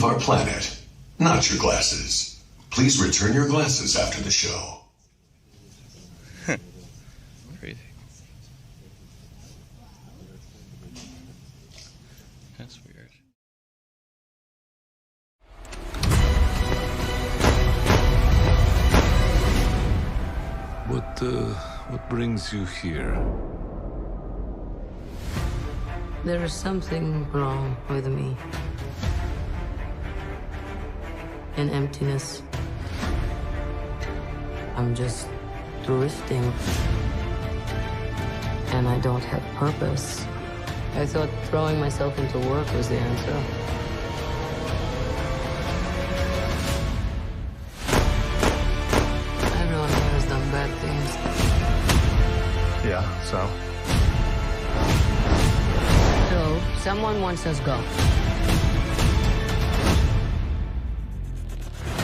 save our planet, not your glasses. Please return your glasses after the show. Crazy. That's weird. What brings you here? There is something wrong with me. An emptiness. I'm just drifting. And I don't have purpose. I thought throwing myself into work was the answer. Everyone here has done bad things. Yeah, so? So, someone wants us go.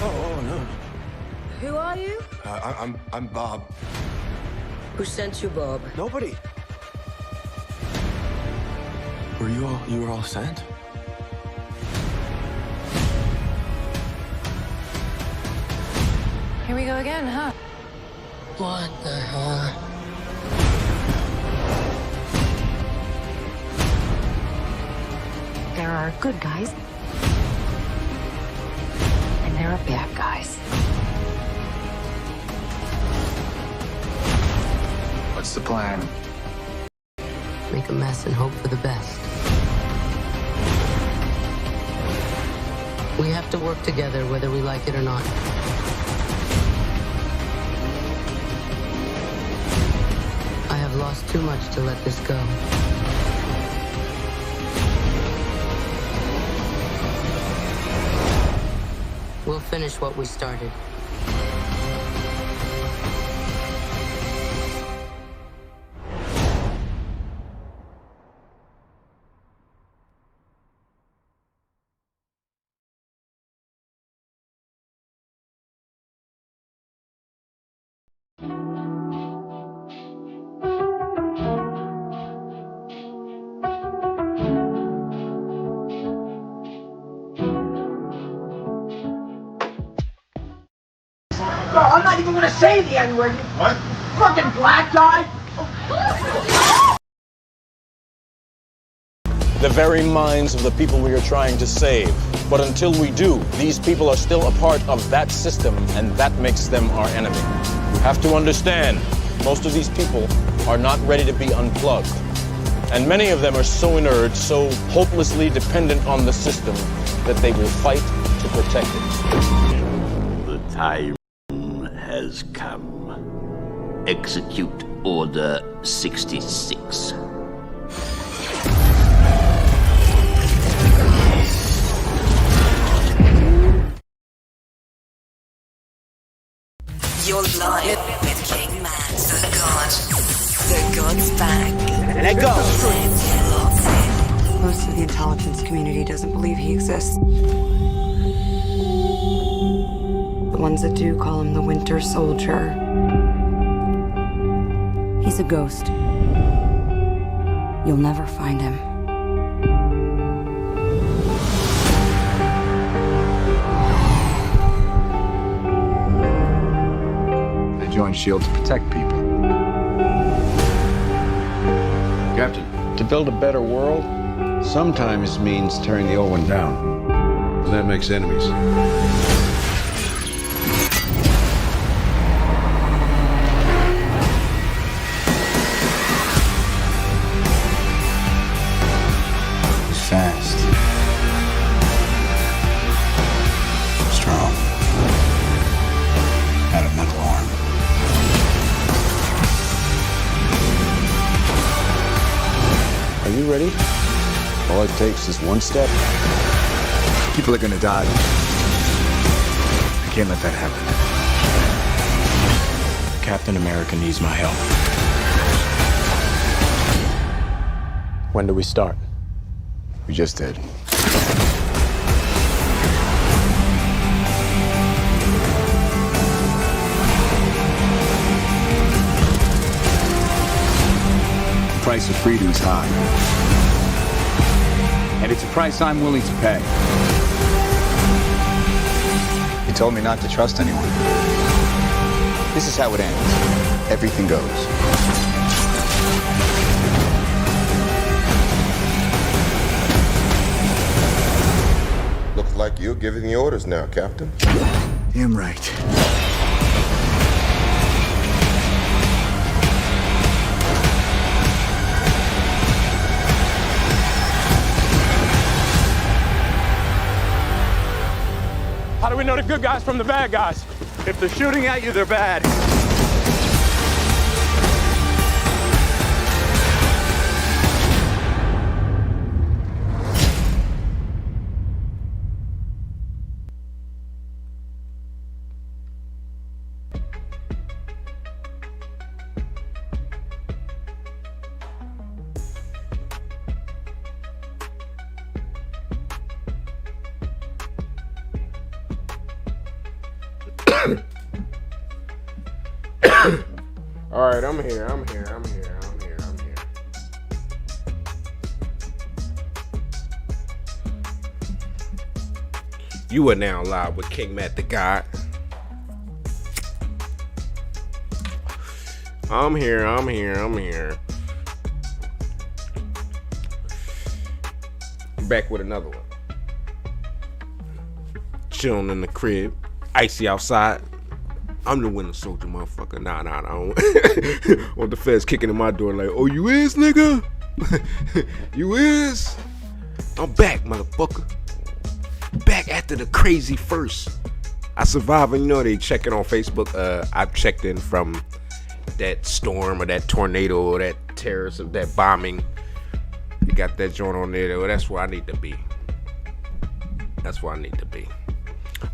Oh, no. Who are you? I'm Bob. Who sent you, Bob? Nobody. You were all sent? Here we go again, huh? What the hell? There are good guys. And there are bad guys. What's the plan? Make a mess and hope for the best. We have to work together whether we like it or not. I have lost too much to let this go. We'll finish what we started. No, I'm not even gonna say the N-word. What? Fucking black guy! The very minds of the people we are trying to save. But until we do, these people are still a part of that system, and that makes them our enemy. You have to understand, most of these people are not ready to be unplugged. And many of them are so inert, so hopelessly dependent on the system, that they will fight to protect it. The time has come. Execute Order 66. You're live with King MattTheGod. The God's back. Let go! Most of the intelligence community doesn't believe he exists. The ones that do call him the Winter Soldier. He's a ghost. You'll never find him. They joined S.H.I.E.L.D. to protect people. Captain, to build a better world, sometimes means tearing the old one down. And that makes enemies. Fast. Strong. Had a metal arm. Are you ready? All it takes is one step. People are gonna die. I can't let that happen. Captain America needs my help. When do we start? We just did. The price of freedom is high. And it's a price I'm willing to pay. told me not to trust anyone. This is how it ends. Everything goes. Looks like you're giving the orders now, Captain. Damn right. How do we know the good guys from the bad guys? If they're shooting at you, they're bad. All right, I'm here. You are now live with King MattTheGod. I'm here. Back with another one. Chilling in the crib. Icy outside. I'm the winter soldier, motherfucker. Nah. I don't want the feds kicking in my door like, oh, you is, nigga? You is? I'm back, motherfucker. Back after the crazy first. I survived, and you know they checking on Facebook. I've checked in from that storm or that tornado or that terrorist or that bombing. You got that joint on there. Well, that's where I need to be.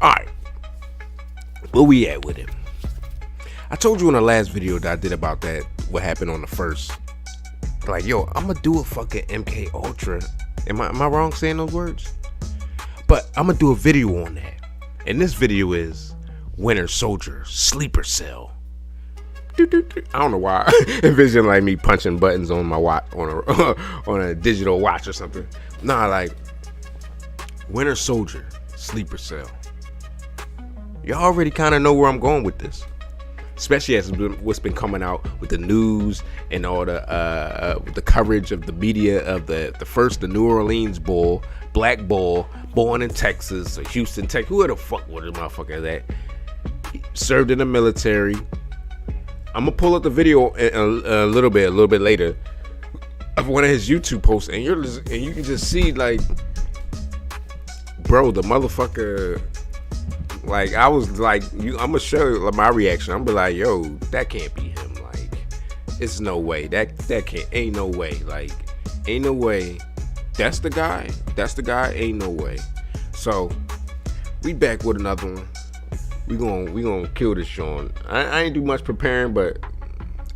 All right. Where we at with it? I told you in the last video that I did about that, what happened on the first. Like, yo, I'm gonna do a fucking MK Ultra. Am I wrong saying those words? But I'm gonna do a video on that. And this video is Winter Soldier Sleeper Cell. I don't know why. Envision like me punching buttons on my watch, on a digital watch or something. Nah, like Winter Soldier Sleeper Cell. Y'all already kind of know where I'm going with this, especially as what's been coming out with the news and all the coverage of the media of the New Orleans Bull, Black Bull, born in Texas or Houston, Texas. Who the fuck was this motherfucker that served in the military? I'm gonna pull up the video a little bit later of one of his YouTube posts, and you can just see like, bro, the motherfucker. Like, I was like, I'm gonna show you my reaction. I'm gonna be like, yo, that can't be him. Like, it's no way. That can't. Ain't no way. Like, ain't no way. That's the guy. Ain't no way. So, we back with another one. We gonna kill this Sean. I ain't do much preparing, but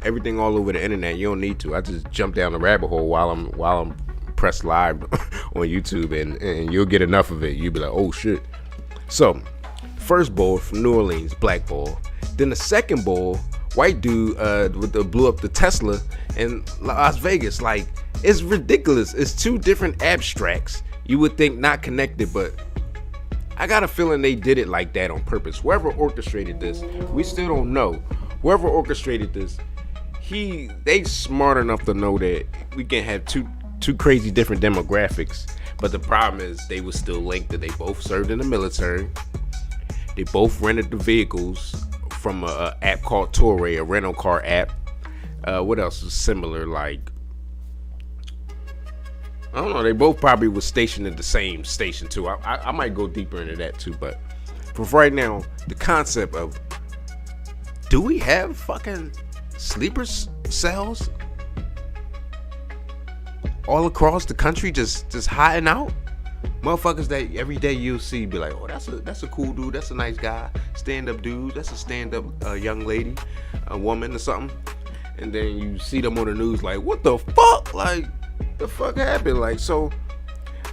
everything all over the internet. You don't need to. I just jump down the rabbit hole while I'm pressed live on YouTube, and you'll get enough of it. You'll be like, oh shit. So. First bull from New Orleans, black bull. Then the second bull, white dude blew up the Tesla in Las Vegas. Like, it's ridiculous. It's two different abstracts. You would think not connected, but I got a feeling they did it like that on purpose. Whoever orchestrated this, we still don't know. Whoever orchestrated this, they smart enough to know that we can have two crazy different demographics. But the problem is they were still linked, that they both served in the military. They both rented the vehicles from a app called Torre, a rental car app. What else is similar? Like, I don't know. They both probably were stationed at the same station too. I might go deeper into that too. But for right now, the concept of, do we have fucking sleeper cells all across the country, just hiding out? Motherfuckers that every day you'll see be like, oh, that's a cool dude, that's a nice guy, stand-up dude, that's a stand-up young lady, a woman or something. And then you see them on the news like, what the fuck? Like, the fuck happened? Like, so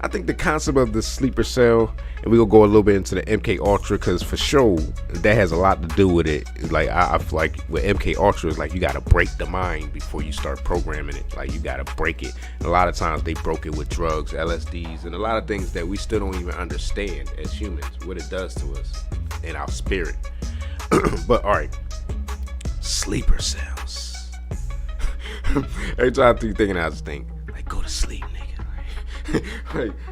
I think the concept of the sleeper cell, and we'll go a little bit into the MK Ultra, because for sure that has a lot to do with it. Like, I feel like with MK Ultra, it's like you gotta break the mind before you start programming it. Like, you gotta break it. And a lot of times they broke it with drugs, LSDs, and a lot of things that we still don't even understand as humans, what it does to us. in our spirit. But all right, sleeper cells. Every time I keep thinking, I just think like, go to sleep, nigga.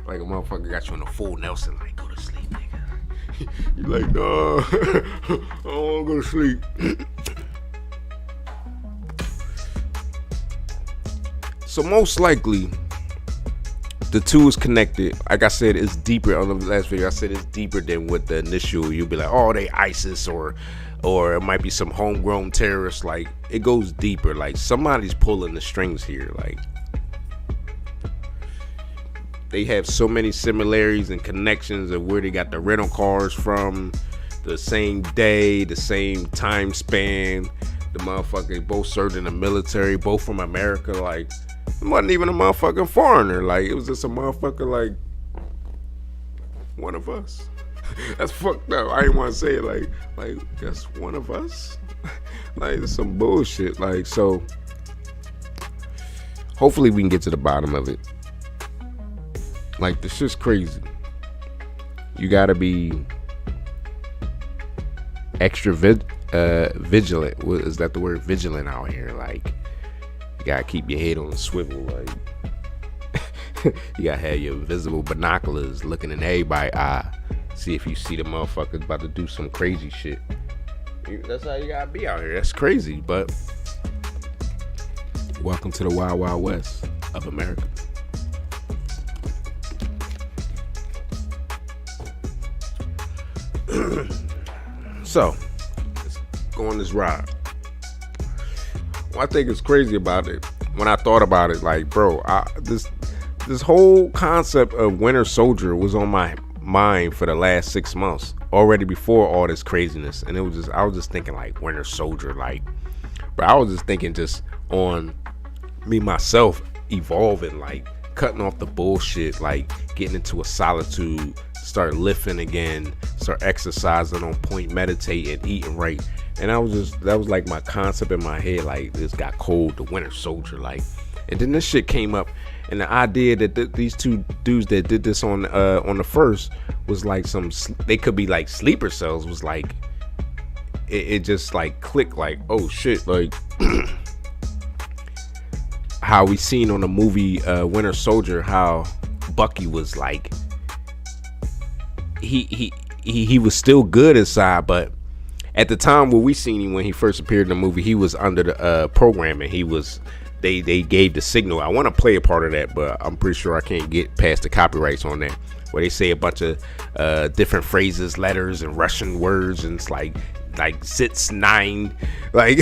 like a motherfucker got you in a full Nelson, like, go to sleep, nigga. You like, no, I don't want to go to sleep. So most likely, the two is connected. Like I said, it's deeper. On the last video, I said it's deeper than what the initial. You'll be like, oh, they ISIS or it might be some homegrown terrorists. Like, it goes deeper. Like, somebody's pulling the strings here. Like, they have so many similarities and connections of where they got the rental cars from, the same day, the same time span. The motherfuckers both served in the military, both from America. Like, it wasn't even a motherfucking foreigner. Like, it was just a motherfucker like one of us. That's fucked up. I didn't want to say it like that's one of us. Like, it's some bullshit. Like, so hopefully we can get to the bottom of it. Like, this shit's crazy. You gotta be extra vigilant. Is that the word? Vigilant out here. Like, you gotta keep your head on a swivel. Like, you gotta have your invisible binoculars looking in everybody's eye. See if you see the motherfuckers about to do some crazy shit. That's how you gotta be out here. That's crazy, but welcome to the Wild Wild West of America. So, let's go on this ride. What I think is crazy about it, when I thought about it, like, bro, this whole concept of Winter Soldier was on my mind for the last 6 months, already before all this craziness. And I was just thinking like Winter Soldier, like, but I was just thinking just on me myself evolving, like cutting off the bullshit, like getting into a solitude, start lifting again, start exercising on point, meditating, eating right. And that was like my concept in my head, like, this got cold, the Winter Soldier, like. And then this shit came up, and the idea that these two dudes that did this on the first was like they could be like sleeper cells, was like, it just like clicked, like, oh shit, like how we seen on the movie Winter Soldier, how Bucky was like, he was still good inside, but at the time when we seen him, when he first appeared in the movie, he was under the programming. He was, they gave the signal. I want to play a part of that, but I'm pretty sure I can't get past the copyrights on that, where they say a bunch of different phrases, letters, and Russian words, and it's like Sitz 9, like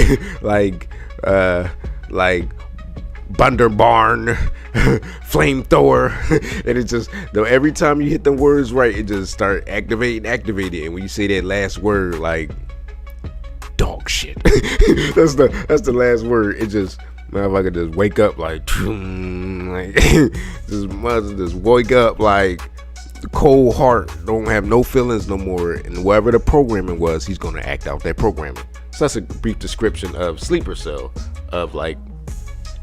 Bunderbarn, flamethrower, and it just, every time you hit the words right, it just start activating, and when you say that last word, like dog shit, that's the last word. It just, motherfucker just wake up like just wake up like cold heart, don't have no feelings no more, and whatever the programming was, he's gonna act out that programming. So that's a brief description of sleeper cell, of like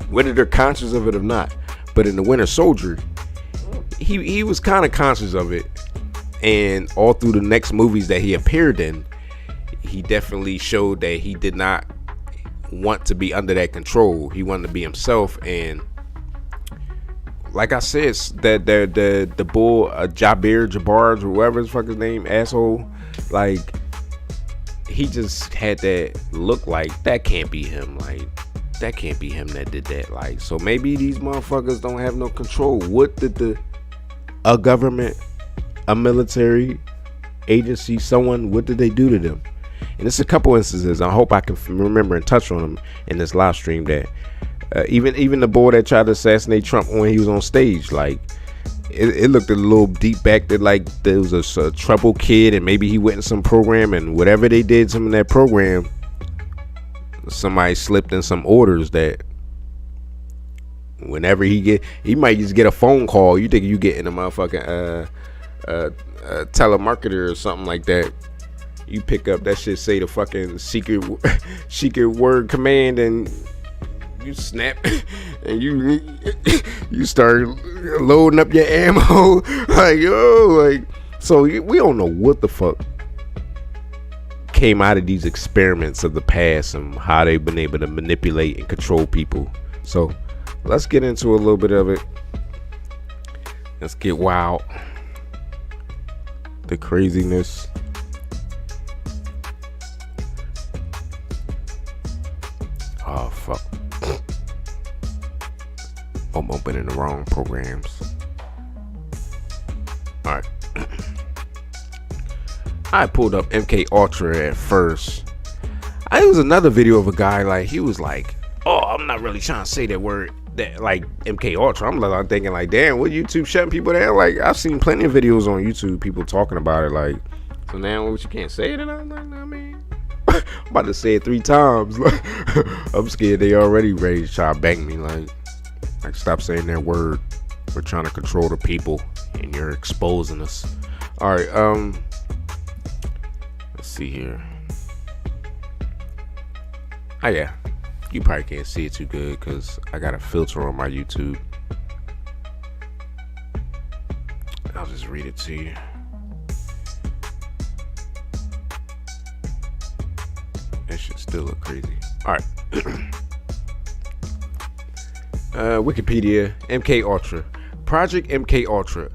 whether they're conscious of it or not. But in the Winter Soldier, he was kind of conscious of it, and all through the next movies that he appeared in, he definitely showed that he did not want to be under that control. He wanted to be himself. And like I said, that the bull, Jabbar, whoever his fucking name, asshole, like, he just had that look like, that can't be him, like, that can't be him that did that. Like, so maybe these motherfuckers don't have no control. What did a government, a military agency, someone, what did they do to them? And it's a couple instances. I hope I can remember and touch on them in this live stream, that even the boy that tried to assassinate Trump when he was on stage, like, it looked a little deep back that, like, there was a troubled kid, and maybe he went in some program, and whatever they did some in that program, somebody slipped in some orders that whenever he might just get a phone call. You think you getting a motherfucking telemarketer or something like that, you pick up that shit, say the fucking secret word command, and you snap and you start loading up your ammo, like, yo, like, so we don't know what the fuck came out of these experiments of the past and how they've been able to manipulate and control people. So let's get into a little bit of it. Let's get wild. The craziness. Oh fuck. I'm opening the wrong programs. Alright. I pulled up MK Ultra at first. It was another video of a guy, like, he was like, oh, I'm not really trying to say that word, that like MK Ultra. I'm thinking like, damn, what, YouTube shutting people down? Like, I've seen plenty of videos on YouTube, people talking about it, like, so now what, you can't say it? And I'm like, I mean, I'm about to say it 3 times. I'm scared they already ready to try to bang me. Like, stop saying that word. We're trying to control the people, and you're exposing us. All right, let's see here. Oh yeah, you probably can't see it too good because I got a filter on my YouTube. I'll just read it to you. That shit still look crazy. All right. Wikipedia. MK Ultra. Project MK Ultra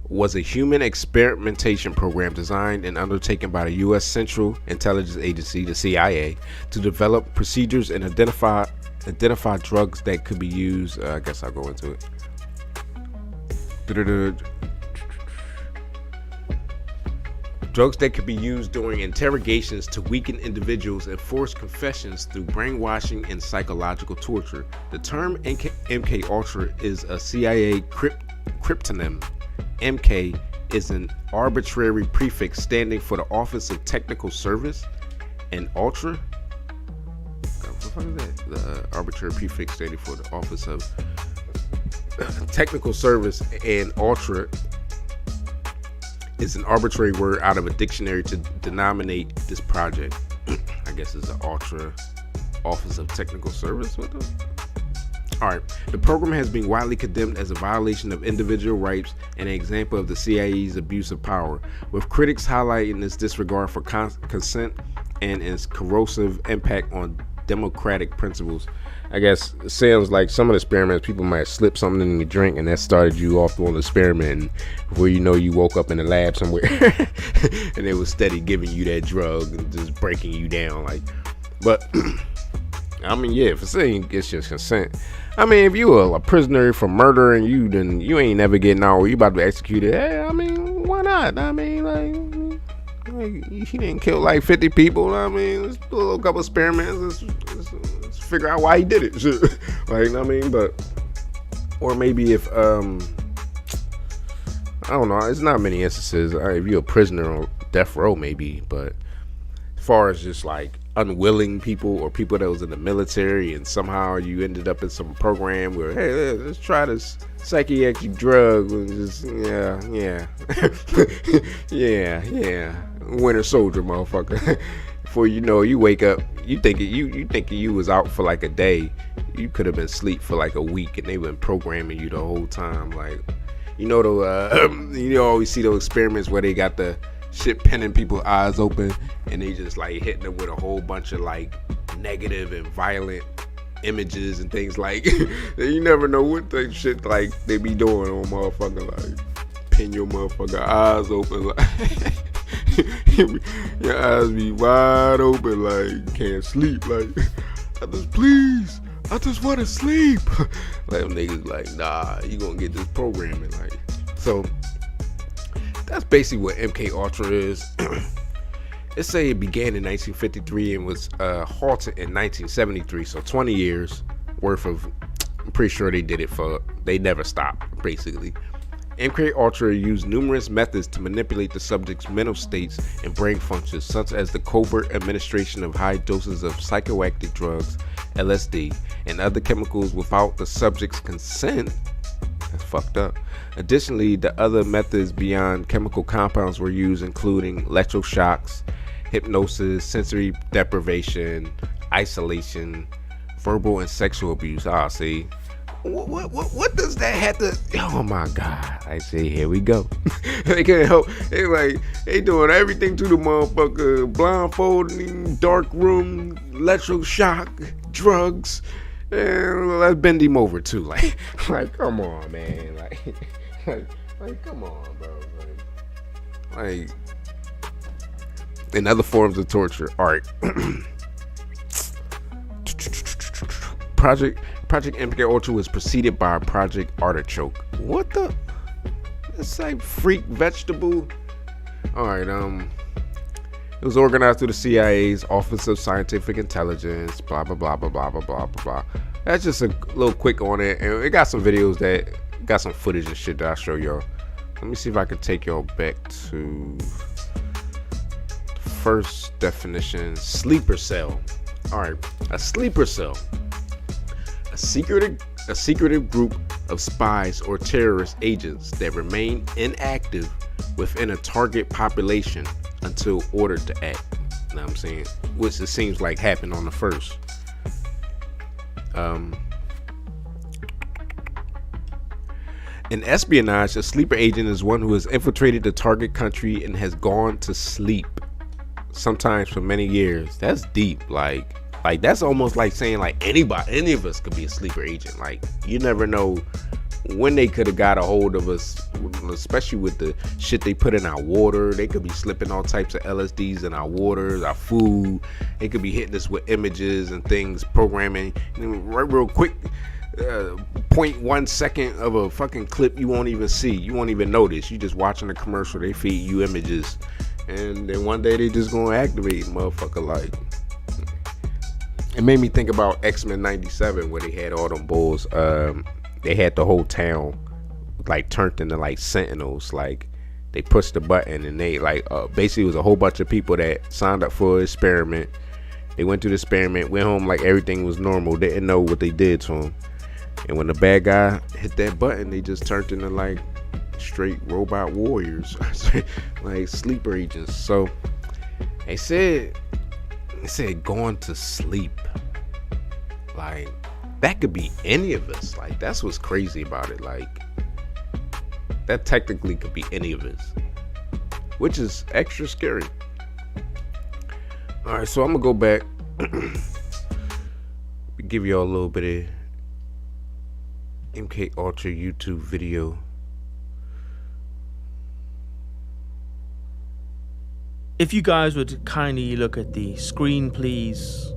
was a human experimentation program designed and undertaken by the U.S. Central Intelligence Agency, the CIA, to develop procedures and identify drugs that could be used. I guess I'll go into it. Drugs that could be used during interrogations to weaken individuals and force confessions through brainwashing and psychological torture. The term MK Ultra is a CIA cryptonym. MK is an arbitrary prefix standing for the Office of Technical Service, and Ultra, what the fuck is that? The arbitrary prefix standing for the Office of Technical Service, and Ultra is an arbitrary word out of a dictionary to denominate this project. I guess it's an Ultra Office of Technical Service. What the? All right. The program has been widely condemned as a violation of individual rights and an example of the CIA's abuse of power, with critics highlighting its disregard for consent and its corrosive impact on democratic principles. I guess it sounds like some of the experiments, people might slip something in your drink and that started you off on the experiment, and before you know, you woke up in the lab somewhere and they was steady giving you that drug and just breaking you down. Like, but I mean, yeah, if it's saying it's just consent. I mean, if you were a prisoner for murder and you ain't never getting out, or you about to be executed, hey, I mean, why not? I mean, like he didn't kill like 50 people. I mean, let's do a couple experiments. Let's figure out why he did it. Like, I mean, but, or maybe if I don't know, it's not many instances. If you're a prisoner on death row, maybe, but as far as just like unwilling people or people that was in the military and somehow you ended up in some program where, hey, let's try this psychiatric drug and just yeah, Winter Soldier, motherfucker. Before you know, you wake up, you think you was out for like a day. You could have been asleep for like a week, and they been programming you the whole time. Like, you know, you always see those experiments where they got the shit pinning people's eyes open and they just like hitting them with a whole bunch of like negative and violent images and things. Like, you never know what the shit like they be doing on motherfucker, like pin your motherfucker eyes open, like your eyes be wide open, like can't sleep, like I just want to sleep. Like, them niggas like, nah, you gonna get this programming. Like, so that's basically what MK Ultra is. It say it began in 1953 and was halted in 1973. So 20 years worth of. I'm pretty sure they never stopped. Basically, MK Ultra used numerous methods to manipulate the subject's mental states and brain functions, such as the covert administration of high doses of psychoactive drugs, LSD, and other chemicals without the subject's consent. That's fucked up. Additionally, the other methods beyond chemical compounds were used, including electroshocks, hypnosis, sensory deprivation, isolation, verbal and sexual abuse. See, What does that have to? Oh my God! I say, here we go. They can't help. They doing everything to the motherfucker. Blindfolding, dark room, electroshock, drugs, and let's bend him over too. Like come on, man. Like come on, bro. Like and other forms of torture. All right. Project MK Ultra was preceded by Project Artichoke. What the? It's like freak vegetable. All right. It was organized through the CIA's Office of Scientific Intelligence. Blah blah blah blah blah blah blah blah. That's just a little quick on it, and it got some videos that got some footage and shit that I'll show y'all. Let me see if I can take y'all back to the first definition: sleeper cell. All right, a sleeper cell. A secretive group of spies or terrorist agents that remain inactive within a target population until ordered to act. You know what I'm saying? Which it seems like happened on the first. In espionage, a sleeper agent is one who has infiltrated the target country and has gone to sleep, sometimes for many years. That's deep. Like that's almost like saying like any of us could be a sleeper agent. Like you never know when they could have got a hold of us, especially with the shit they put in our water. They could be slipping all types of LSDs in our waters, our food. They could be hitting us with images and things, programming, and right real quick. 0.1 second of a fucking clip you won't even see. You won't even notice. You just watching the commercial. They feed you images, and then one day they just gonna activate, motherfucker. Like. It made me think about X-Men 97 where they had all them bulls. They had the whole town like turned into like sentinels. Like they pushed the button and they like basically it was a whole bunch of people that signed up for an experiment. They went through the experiment, went home like everything was normal, didn't know what they did to them. And when the bad guy hit that button, they just turned into like straight robot warriors, like sleeper agents. So they said going to sleep. Like that could be any of us. Like that's what's crazy about it. Like that technically could be any of us, which is extra scary. All right, so I'm gonna go back, give y'all a little bit of MK Ultra YouTube video. If you guys would kindly look at the screen, please.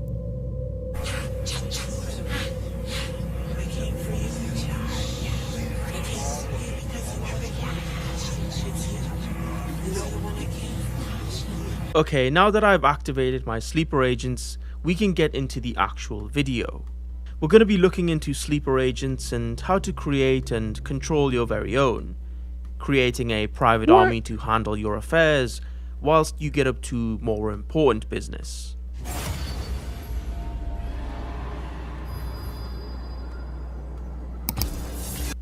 Okay, now that I've activated my sleeper agents, we can get into the actual video. We're going to be looking into sleeper agents and how to create and control your very own, creating a private army to handle your affairs, whilst you get up to more important business.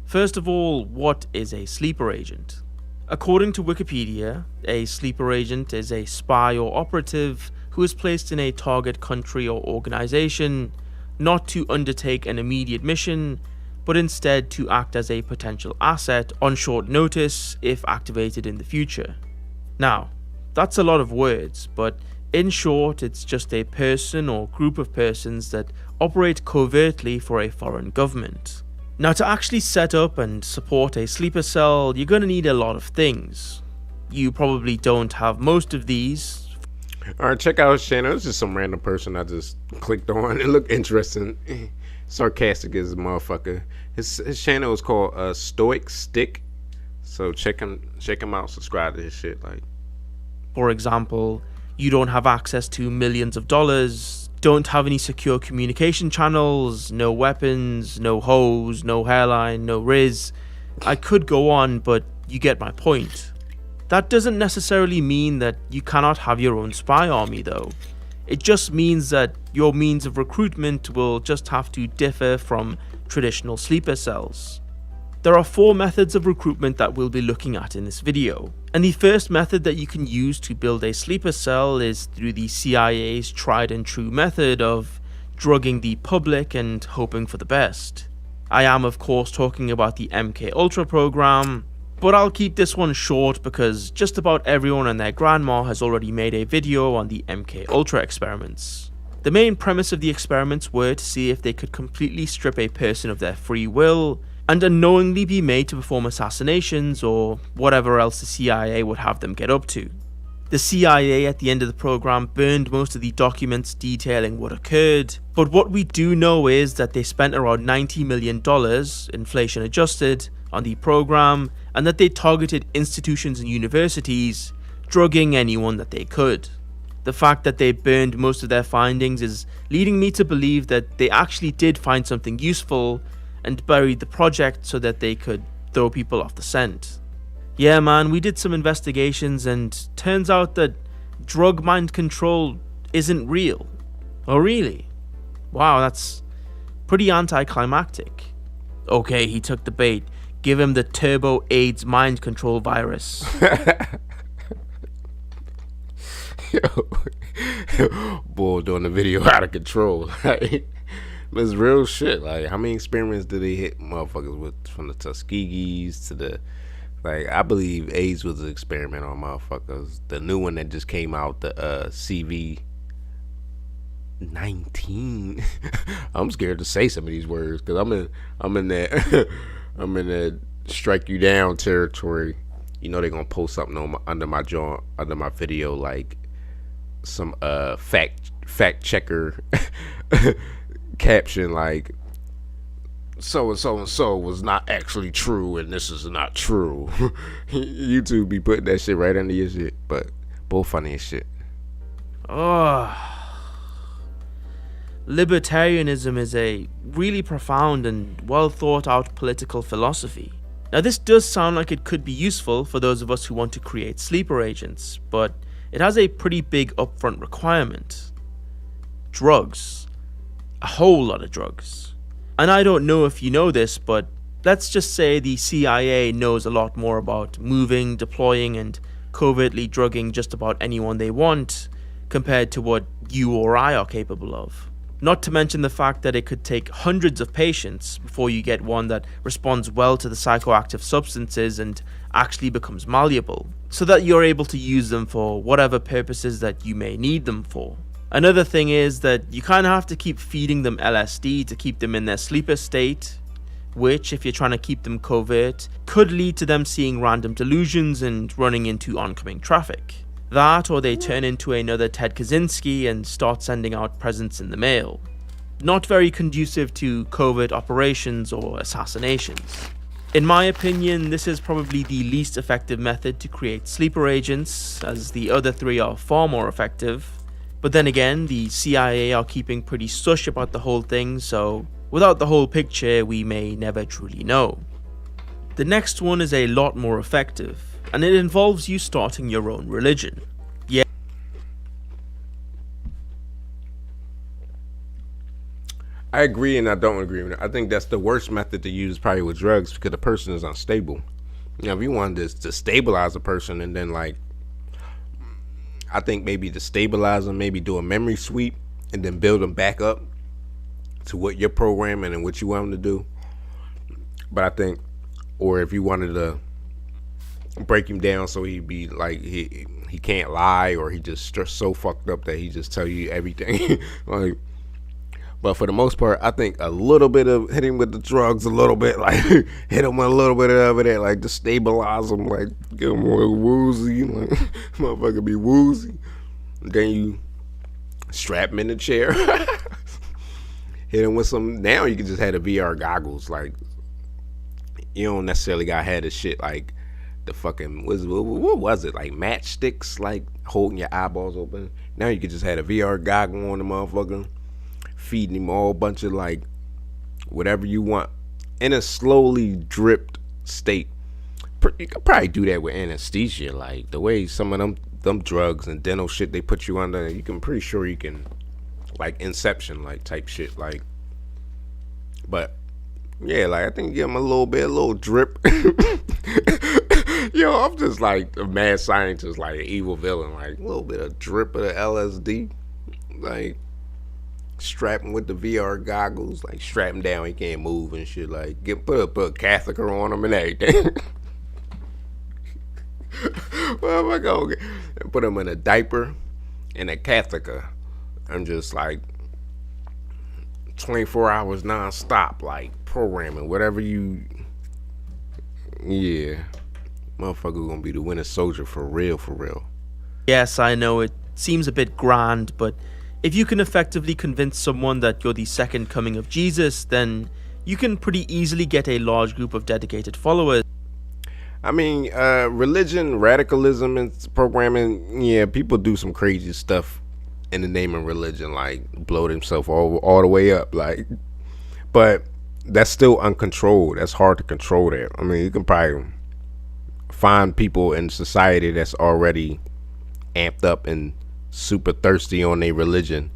First of all, what is a sleeper agent? According to Wikipedia, a sleeper agent is a spy or operative who is placed in a target country or organization, not to undertake an immediate mission, but instead to act as a potential asset on short notice if activated in the future. Now, that's a lot of words, but in short, it's just a person or group of persons that operate covertly for a foreign government. Now, to actually set up and support a sleeper cell, you're going to need a lot of things. You probably don't have most of these. Alright, check out his channel. It's just some random person I just clicked on. It looked interesting. Sarcastic as a motherfucker. His channel is called Stoic Stick. So check him out, subscribe to his shit. Like, for example, you don't have access to millions of dollars, don't have any secure communication channels, no weapons, no hose, no hairline, no riz. I could go on, but you get my point. That doesn't necessarily mean that you cannot have your own spy army though. It just means that your means of recruitment will just have to differ from traditional sleeper cells. There are 4 methods of recruitment that we'll be looking at in this video. And the first method that you can use to build a sleeper cell is through the CIA's tried and true method of drugging the public and hoping for the best. I am of course talking about the MK Ultra program, but I'll keep this one short because just about everyone and their grandma has already made a video on the MK Ultra experiments. The main premise of the experiments were to see if they could completely strip a person of their free will and unknowingly be made to perform assassinations or whatever else the CIA would have them get up to. The CIA at the end of the program burned most of the documents detailing what occurred, but what we do know is that they spent around $90 million, inflation adjusted, on the program, and that they targeted institutions and universities, drugging anyone that they could. The fact that they burned most of their findings is leading me to believe that they actually did find something useful and buried the project so that they could throw people off the scent. Yeah man, we did some investigations and turns out that drug mind control isn't real. Oh really? Wow, that's pretty anticlimactic. Okay, he took the bait. Give him the Turbo AIDS mind control virus. Boy, doing the video out of control. Like, it's real shit. Like, how many experiments did they hit motherfuckers with, from the Tuskegees to the, like, I believe AIDS was an experiment on motherfuckers. The new one that just came out, the CV-19. I'm scared to say some of these words because I'm in that I'm in that strike you down territory. You know they're gonna post something on under my video, like some fact checker caption like so and so was not actually true and this is not true. YouTube be putting that shit right under your shit, but both funny as shit. Libertarianism is a really profound and well thought out political philosophy. Now this does sound like it could be useful for those of us who want to create sleeper agents, but it has a pretty big upfront requirement. Drugs. A whole lot of drugs. And I don't know if you know this, but let's just say the CIA knows a lot more about moving, deploying, and covertly drugging just about anyone they want, compared to what you or I are capable of. Not to mention the fact that it could take hundreds of patients before you get one that responds well to the psychoactive substances and actually becomes malleable, so that you're able to use them for whatever purposes that you may need them for. Another thing is that you kind of have to keep feeding them LSD to keep them in their sleeper state, which, if you're trying to keep them covert, could lead to them seeing random delusions and running into oncoming traffic. That, or they turn into another Ted Kaczynski and start sending out presents in the mail. Not very conducive to covert operations or assassinations. In my opinion, this is probably the least effective method to create sleeper agents, as the other three are far more effective. But then again, the CIA are keeping pretty sush about the whole thing, so without the whole picture, we may never truly know. The next one is a lot more effective, and it involves you starting your own religion. Yeah. I agree and I don't agree with it. I think that's the worst method to use probably with drugs because the person is unstable. You know, if you wanted to stabilize a person and then like, I think maybe to stabilize them, maybe do a memory sweep and then build them back up to what you're programming and what you want them to do. But I think, or if you wanted to break him down so he'd be like he can't lie, or he just so fucked up that he just tell you everything. Like, but for the most part, I think a little bit of hit him with the drugs, a little bit like hit him with a little bit of it, like to stabilize him, like get him more woozy, like motherfucker be woozy. Then you strap him in the chair, hit him with some. Now you can just have the VR goggles, like you don't necessarily gotta have the shit like the fucking what was it, like matchsticks, like holding your eyeballs open. Now you could just have a VR goggle on the motherfucker, feeding him all bunch of like whatever you want in a slowly dripped state. You could probably do that with anesthesia, like the way some of them drugs and dental shit they put you under. You can pretty sure you can like Inception like type shit, like. But yeah, like I think give him a little drip. Yo, I'm just like a mad scientist, like an evil villain, like a little bit of drip of the LSD, like strap him with the VR goggles, like strap him down, he can't move and shit. Like put a catheter on him and everything. Well, am I going? Put him in a diaper and a catheter. I'm just like 24 hours non-stop, like programming whatever you. Yeah, motherfucker gonna be the winter soldier for real, for real. Yes, I know it seems a bit grand, but if you can effectively convince someone that you're the second coming of Jesus, then you can pretty easily get a large group of dedicated followers. I mean, religion, radicalism, and programming, yeah, people do some crazy stuff in the name of religion, like blow themselves all the way up, like, but that's still uncontrolled. That's hard to control that. I mean, you can probably find people in society that's already amped up and super thirsty on their religion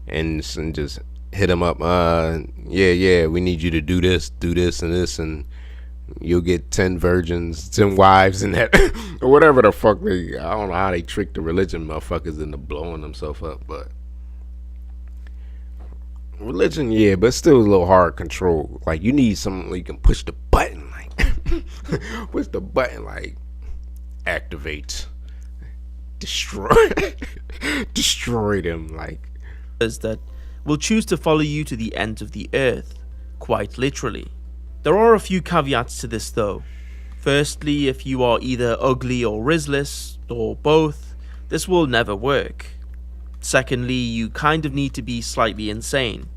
and just hit them up. Yeah, we need you to do this, and this, and you'll get 10 virgins, 10 wives, and that, or whatever the fuck they. I don't know how they trick the religion motherfuckers into blowing themselves up, but religion, yeah, but it's still a little hard to control. Like, you need something where you can push the button, like push the button, like activate, destroy, destroy them, like that will choose to follow you to the ends of the earth, quite literally. There are a few caveats to this though. Firstly, if you are either ugly or risless, or both, this will never work. Secondly, you kind of need to be slightly insane.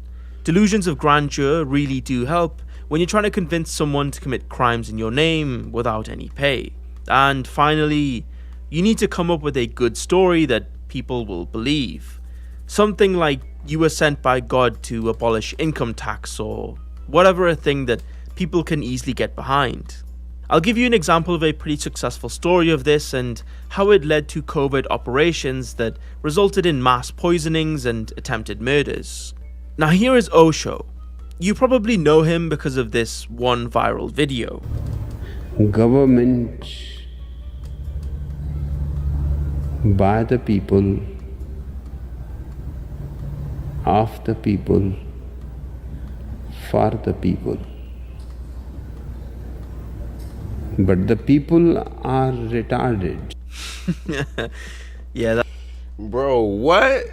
Delusions of grandeur really do help when you're trying to convince someone to commit crimes in your name without any pay. And finally, you need to come up with a good story that people will believe. Something like you were sent by God to abolish income tax, or whatever, a thing that people can easily get behind. I'll give you an example of a pretty successful story of this and how it led to covert operations that resulted in mass poisonings and attempted murders. Now here is Osho. You probably know him because of this one viral video. Government by the people, of the people, for the people. But the people are retarded. Yeah, bro, what?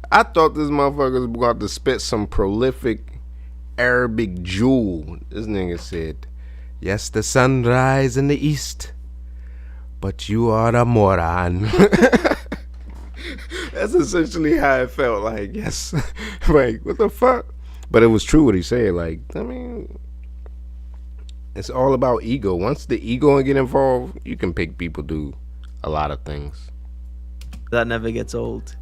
I thought this motherfucker was about to spit some prolific Arabic jewel. This nigga said, yes, the sun rise in the east, but you are a moron. That's essentially how it felt. Like, yes, like, what the fuck? But it was true what he said. Like, I mean, it's all about ego. Once the ego get involved, you can pick people do a lot of things. That never gets old.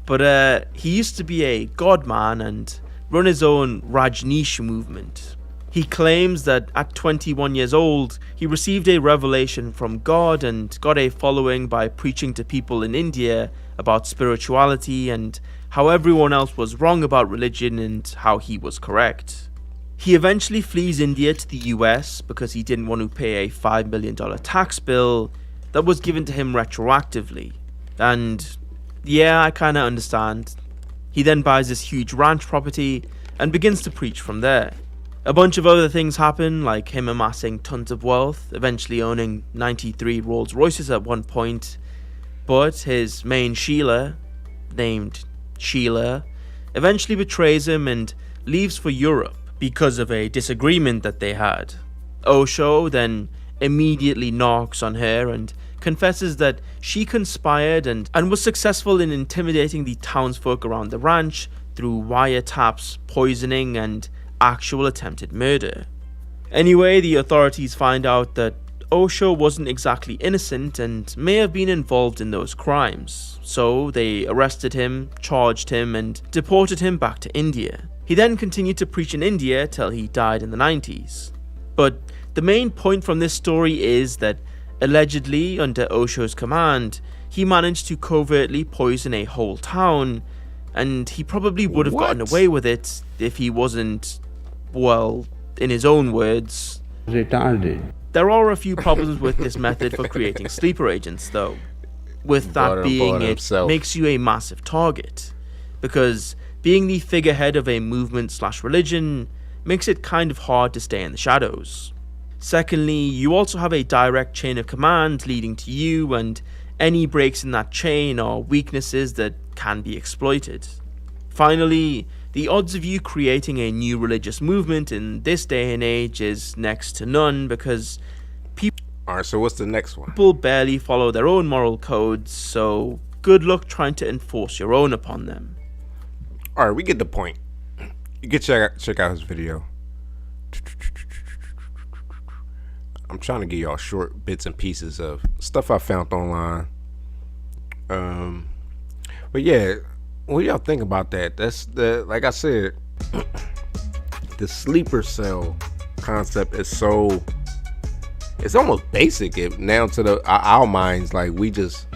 But he used to be a god man and run his own Rajneesh movement. He claims that at 21 years old, he received a revelation from God and got a following by preaching to people in India about spirituality and how everyone else was wrong about religion and how he was correct. He eventually flees India to the US because he didn't want to pay a $5 million tax bill that was given to him retroactively. And yeah, I kinda understand. He then buys this huge ranch property and begins to preach from there. A bunch of other things happen, like him amassing tons of wealth, eventually owning 93 Rolls Royces at one point, but his main Sheila, named Sheila, eventually betrays him and leaves for Europe because of a disagreement that they had. Osho then immediately knocks on her and confesses that she conspired and was successful in intimidating the townsfolk around the ranch through wiretaps, poisoning, and actual attempted murder. Anyway, the authorities find out that Osho wasn't exactly innocent and may have been involved in those crimes, so they arrested him, charged him, and deported him back to India. He then continued to preach in India till he died in the 90s. But the main point from this story is that allegedly, under Osho's command, he managed to covertly poison a whole town, and he probably would have gotten away with it if he wasn't, well, in his own words, retarded. There are a few problems with this method for creating sleeper agents though. With that being, it makes you a massive target, because being the figurehead of a movement/religion makes it kind of hard to stay in the shadows. Secondly, you also have a direct chain of command leading to you, and any breaks in that chain are weaknesses that can be exploited. Finally, the odds of you creating a new religious movement in this day and age is next to none, because Alright, so what's the next one? people barely follow their own moral codes, so good luck trying to enforce your own upon them. Alright, we get the point. You can check out his video. I'm trying to give y'all short bits and pieces of stuff I found online. But yeah, what y'all think about that? That's the, like I said, the sleeper cell concept is so, it's almost basic now to our minds. Like, we just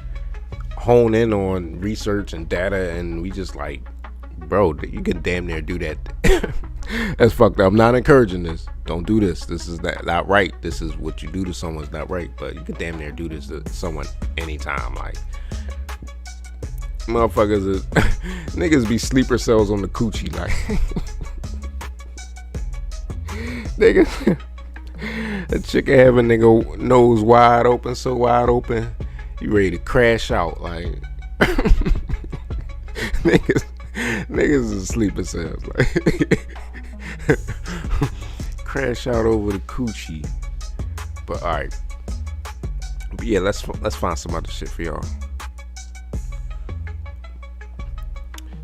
hone in on research and data, and we just like, bro, you can damn near do that. That's fucked up. I'm not encouraging this. Don't do this. This is not right. This is what you do to someone's not right. But you can damn near do this to someone anytime. Like, motherfuckers is niggas be sleeper cells on the coochie. Like, niggas, a chick can have a nigga nose wide open, so wide open, you ready to crash out. Like, niggas is sleeper cells. Like, crash out over the coochie. But all right. But yeah, let's find some other shit for y'all.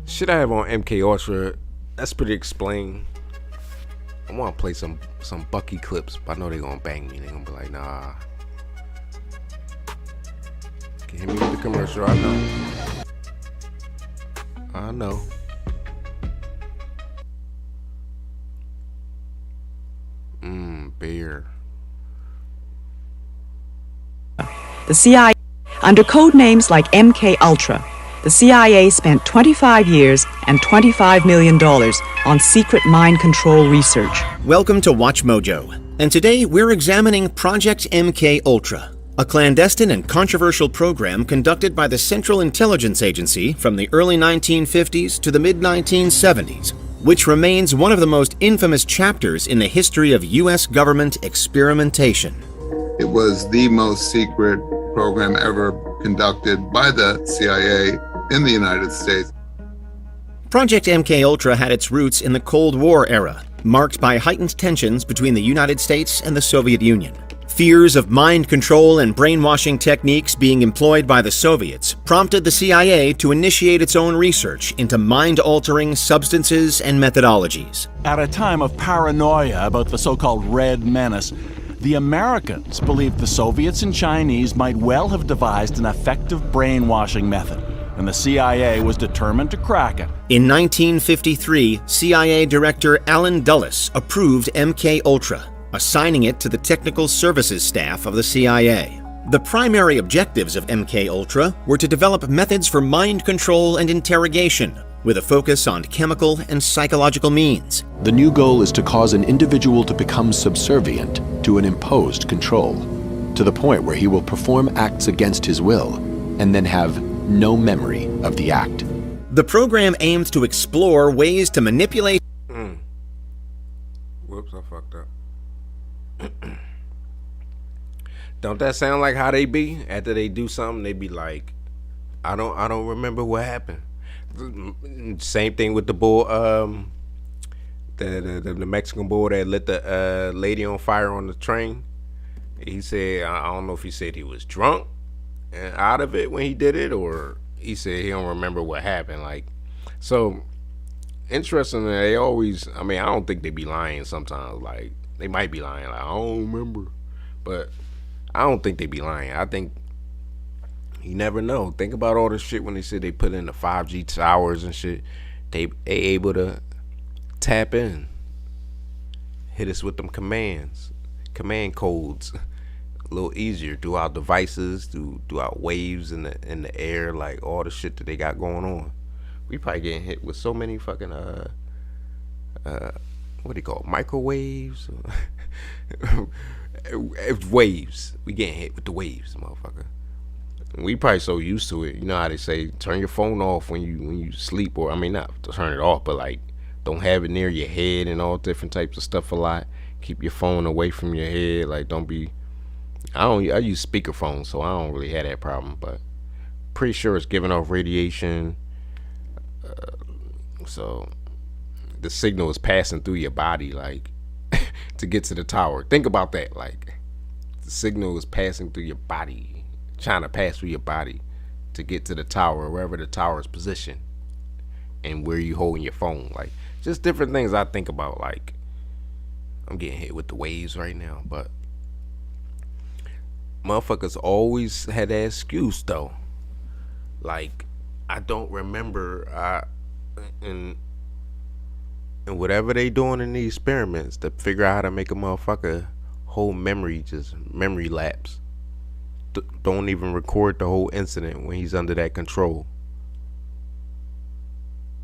Shit I have on MK Ultra, that's pretty explained. I want to play some Bucky clips, but I know they gonna bang me. They gonna be like, nah. Can hit me with the commercial. I know. Beer. The CIA, under code names like MK Ultra, the CIA spent 25 years and $25 million on secret mind control research. Welcome to Watch Mojo, and today we're examining Project MK Ultra, a clandestine and controversial program conducted by the Central Intelligence Agency from the early 1950s to the mid-1970s, which remains one of the most infamous chapters in the history of U.S. government experimentation. It was the most secret program ever conducted by the CIA in the United States. Project MK Ultra had its roots in the Cold War era, marked by heightened tensions between the United States and the Soviet Union. Fears of mind control and brainwashing techniques being employed by the Soviets prompted the CIA to initiate its own research into mind-altering substances and methodologies. At a time of paranoia about the so-called Red Menace, the Americans believed the Soviets and Chinese might well have devised an effective brainwashing method, and the CIA was determined to crack it. In 1953, CIA Director Allen Dulles approved MK Ultra, assigning it to the technical services staff of the CIA. The primary objectives of MK Ultra were to develop methods for mind control and interrogation, with a focus on chemical and psychological means. The new goal is to cause an individual to become subservient to an imposed control, to the point where he will perform acts against his will, and then have no memory of the act. The program aimed to explore ways to manipulate. Whoops, I fucked up. Don't that sound like how they be? After they do something, they be like, I don't remember what happened. Same thing with the bull, the Mexican bull that lit the lady on fire on the train. He said, I don't know if he said he was drunk and out of it when he did it, or he said he don't remember what happened. Like, so interesting that they always, I mean, I don't think they be lying sometimes. Like, they might be lying, like, I don't remember, but I don't think they be lying. I think you never know. Think about all this shit when they said they put in the 5G towers and shit. They able to tap in, hit us with them command codes a little easier through our devices, through our waves in the air, like all the shit that they got going on. We probably getting hit with so many fucking what do you call it? Microwaves? Waves. We getting hit with the waves, motherfucker. We probably so used to it. You know how they say, turn your phone off when you sleep, or I mean, not to turn it off, but like don't have it near your head and all different types of stuff a lot. Keep your phone away from your head. Like don't be. I use speakerphone, so I don't really have that problem. But pretty sure it's giving off radiation. So the signal is passing through your body, like to get to the tower. Think about that. Like the signal is passing through your body, trying to pass through your body to get to the tower, wherever the tower is positioned, and where you holding your phone. Like just different things I think about. Like I'm getting hit with the waves right now, but motherfuckers always had that excuse though. Like I don't remember and whatever they doing in these experiments to figure out how to make a motherfucker whole memory just memory lapse. Don't even record the whole incident when he's under that control.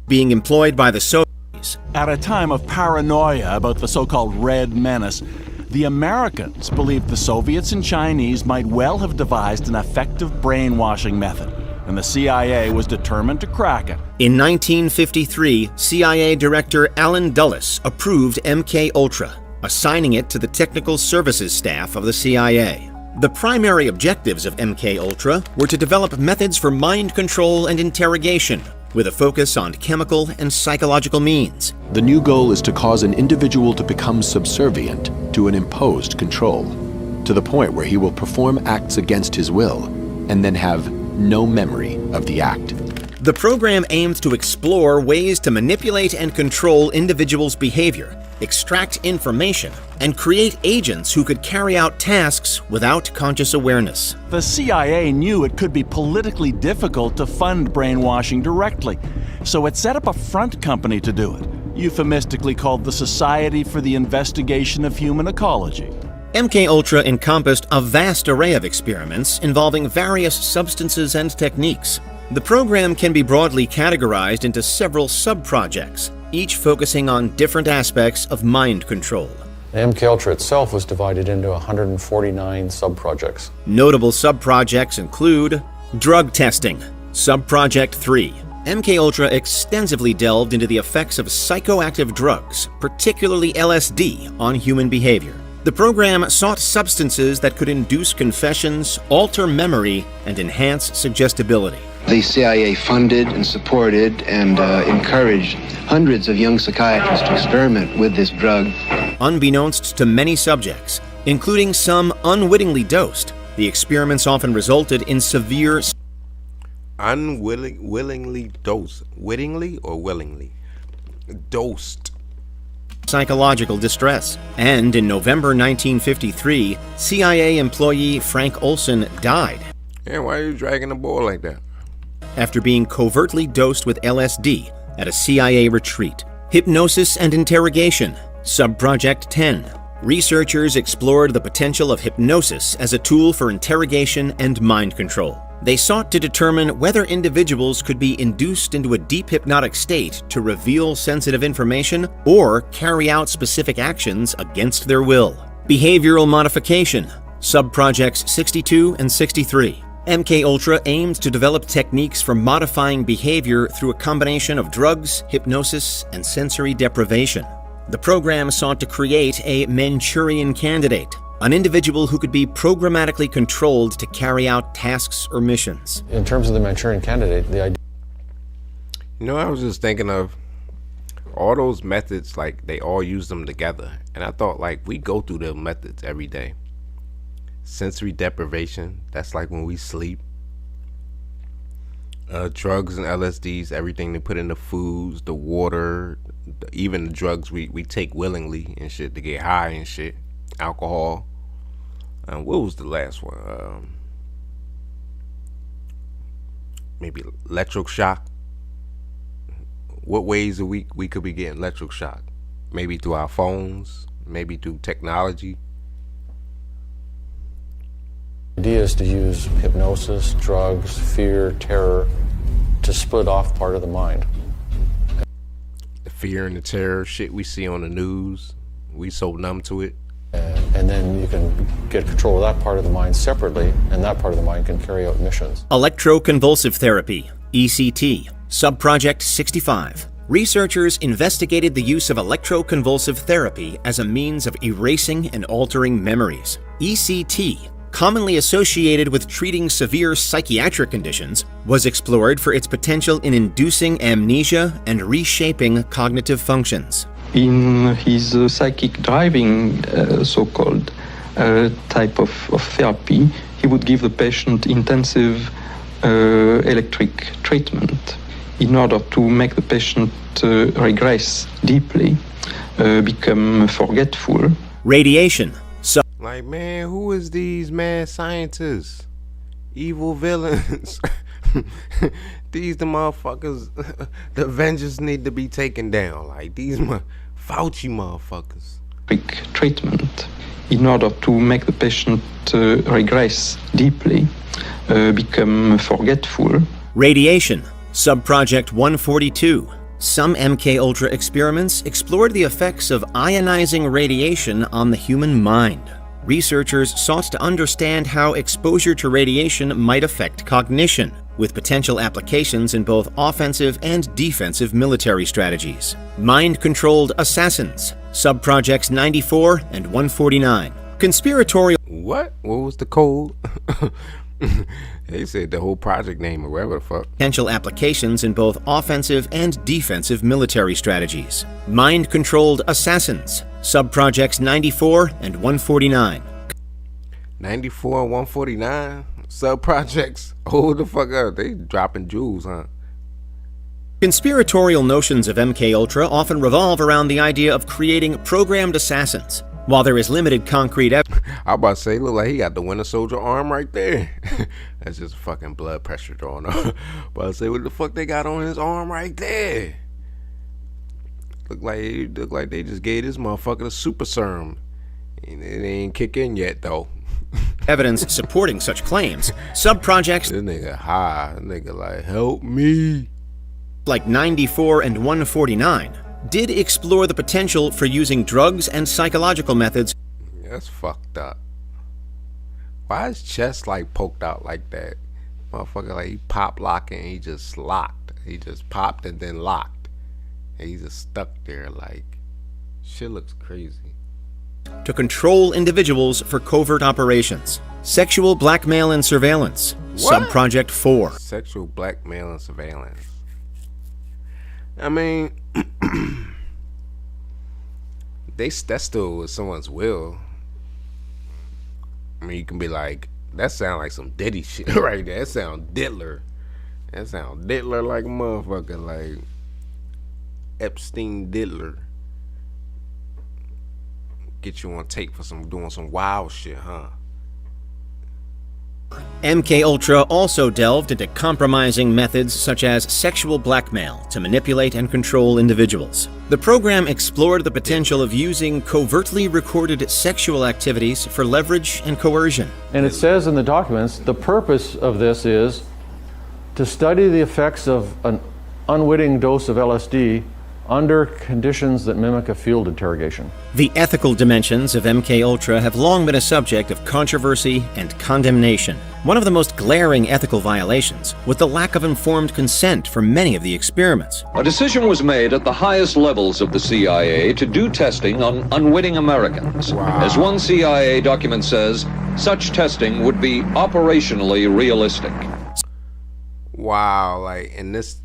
Being employed by the Soviets. At a time of paranoia about the so-called Red Menace, the Americans believed the Soviets and Chinese might well have devised an effective brainwashing method, and the CIA was determined to crack it. In 1953, CIA Director Allen Dulles approved MK-Ultra, assigning it to the technical services staff of the CIA. The primary objectives of MK-Ultra were to develop methods for mind control and interrogation, with a focus on chemical and psychological means. The new goal is to cause an individual to become subservient to an imposed control, to the point where he will perform acts against his will, and then have no memory of the act. The program aimed to explore ways to manipulate and control individuals' behavior, extract information, and create agents who could carry out tasks without conscious awareness. The CIA knew it could be politically difficult to fund brainwashing directly, so it set up a front company to do it, euphemistically called the Society for the Investigation of Human Ecology. MK-Ultra encompassed a vast array of experiments involving various substances and techniques. The program can be broadly categorized into several sub-projects, each focusing on different aspects of mind control. MK-Ultra itself was divided into 149 sub-projects. Notable sub-projects include drug testing, Sub-Project 3. MK-Ultra extensively delved into the effects of psychoactive drugs, particularly LSD, on human behavior. The program sought substances that could induce confessions, alter memory, and enhance suggestibility. The CIA funded and supported and encouraged hundreds of young psychiatrists to experiment with this drug. Unbeknownst to many subjects, including some unwittingly dosed, the experiments often resulted in severe... Willingly dosed. Wittingly or willingly? Dosed. Psychological distress. And in November 1953, CIA employee Frank Olson died. Yeah, why are you dragging the ball like that? After being covertly dosed with LSD at a CIA retreat. Hypnosis and interrogation, Sub-Project 10. Researchers explored the potential of hypnosis as a tool for interrogation and mind control. They sought to determine whether individuals could be induced into a deep hypnotic state to reveal sensitive information or carry out specific actions against their will. Behavioral modification, Sub-Projects 62 and 63. MK-Ultra aimed to develop techniques for modifying behavior through a combination of drugs, hypnosis, and sensory deprivation. The program sought to create a Manchurian candidate, an individual who could be programmatically controlled to carry out tasks or missions. In terms of the Manchurian candidate, the idea... You know, I was just thinking of all those methods, like they all use them together. And I thought, like, we go through the methods every day. Sensory deprivation, that's like when we sleep. Drugs and LSDs, everything they put in the foods, the water, even the drugs we take willingly and shit to get high and shit. Alcohol. What was the last one? Maybe electroshock. What ways are we could be getting electroshock? Maybe through our phones, maybe through technology. The idea is to use hypnosis, drugs, fear, terror to split off part of the mind. The fear and the terror shit we see on the news, we so numb to it. And and then you can get control of that part of the mind separately, and that part of the mind can carry out missions. Electroconvulsive therapy, ECT, Subproject 65. Researchers investigated the use of electroconvulsive therapy as a means of erasing and altering memories. ECT, commonly associated with treating severe psychiatric conditions, was explored for its potential in inducing amnesia and reshaping cognitive functions. In his psychic driving, so-called type of therapy, he would give the patient intensive electric treatment in order to make the patient regress deeply, become forgetful. Radiation. Like, man, who is these mad scientists? Evil villains. These the motherfuckers. The Avengers need to be taken down. Like, these Fauci motherfuckers. Treatment in order to make the patient regress deeply, become forgetful. Radiation. Subproject 142. Some MKUltra experiments explored the effects of ionizing radiation on the human mind. Researchers sought to understand how exposure to radiation might affect cognition, with potential applications in both offensive and defensive military strategies. Mind-controlled assassins, Subprojects 94 and 149. Conspiratorial... What? What was the code? They said the whole project name or whatever the fuck. Potential applications in both offensive and defensive military strategies. Mind-controlled assassins, Subprojects 94 and 149. 94 and 149? Subprojects? Hold the fuck up. They dropping jewels, huh? Conspiratorial notions of MKUltra often revolve around the idea of creating programmed assassins. While there is limited concrete evidence... I about to say, look like he got the Winter Soldier arm right there. That's just fucking blood pressure drawing up. But I say, what the fuck they got on his arm right there? Look like they just gave this motherfucker the super serum. And it ain't kick in yet, though. Evidence supporting such claims. Subprojects... This nigga high. This nigga like, help me. Like 94 and 149... did explore the potential for using drugs and psychological methods. That's fucked up. Why is chest like poked out like that? Motherfucker, like he pop locking, he just locked. He just popped and then locked. And he's just stuck there like, shit looks crazy. To control individuals for covert operations. Sexual blackmail and surveillance. What? Subproject 4. Sexual blackmail and surveillance. I mean, that's still with someone's will. I mean, you can be like, that sound like some Diddy shit right there. That sound Diddler. That sound Diddler like a motherfucker, like Epstein Diddler. Get you on tape for doing some wild shit, huh? MKUltra also delved into compromising methods such as sexual blackmail to manipulate and control individuals. The program explored the potential of using covertly recorded sexual activities for leverage and coercion. And it says in the documents, the purpose of this is to study the effects of an unwitting dose of LSD under conditions that mimic a field interrogation. The ethical dimensions of MKUltra have long been a subject of controversy and condemnation. One of the most glaring ethical violations was the lack of informed consent for many of the experiments. A decision was made at the highest levels of the CIA to do testing on unwitting Americans. Wow. As one CIA document says, such testing would be operationally realistic. Wow, like, and this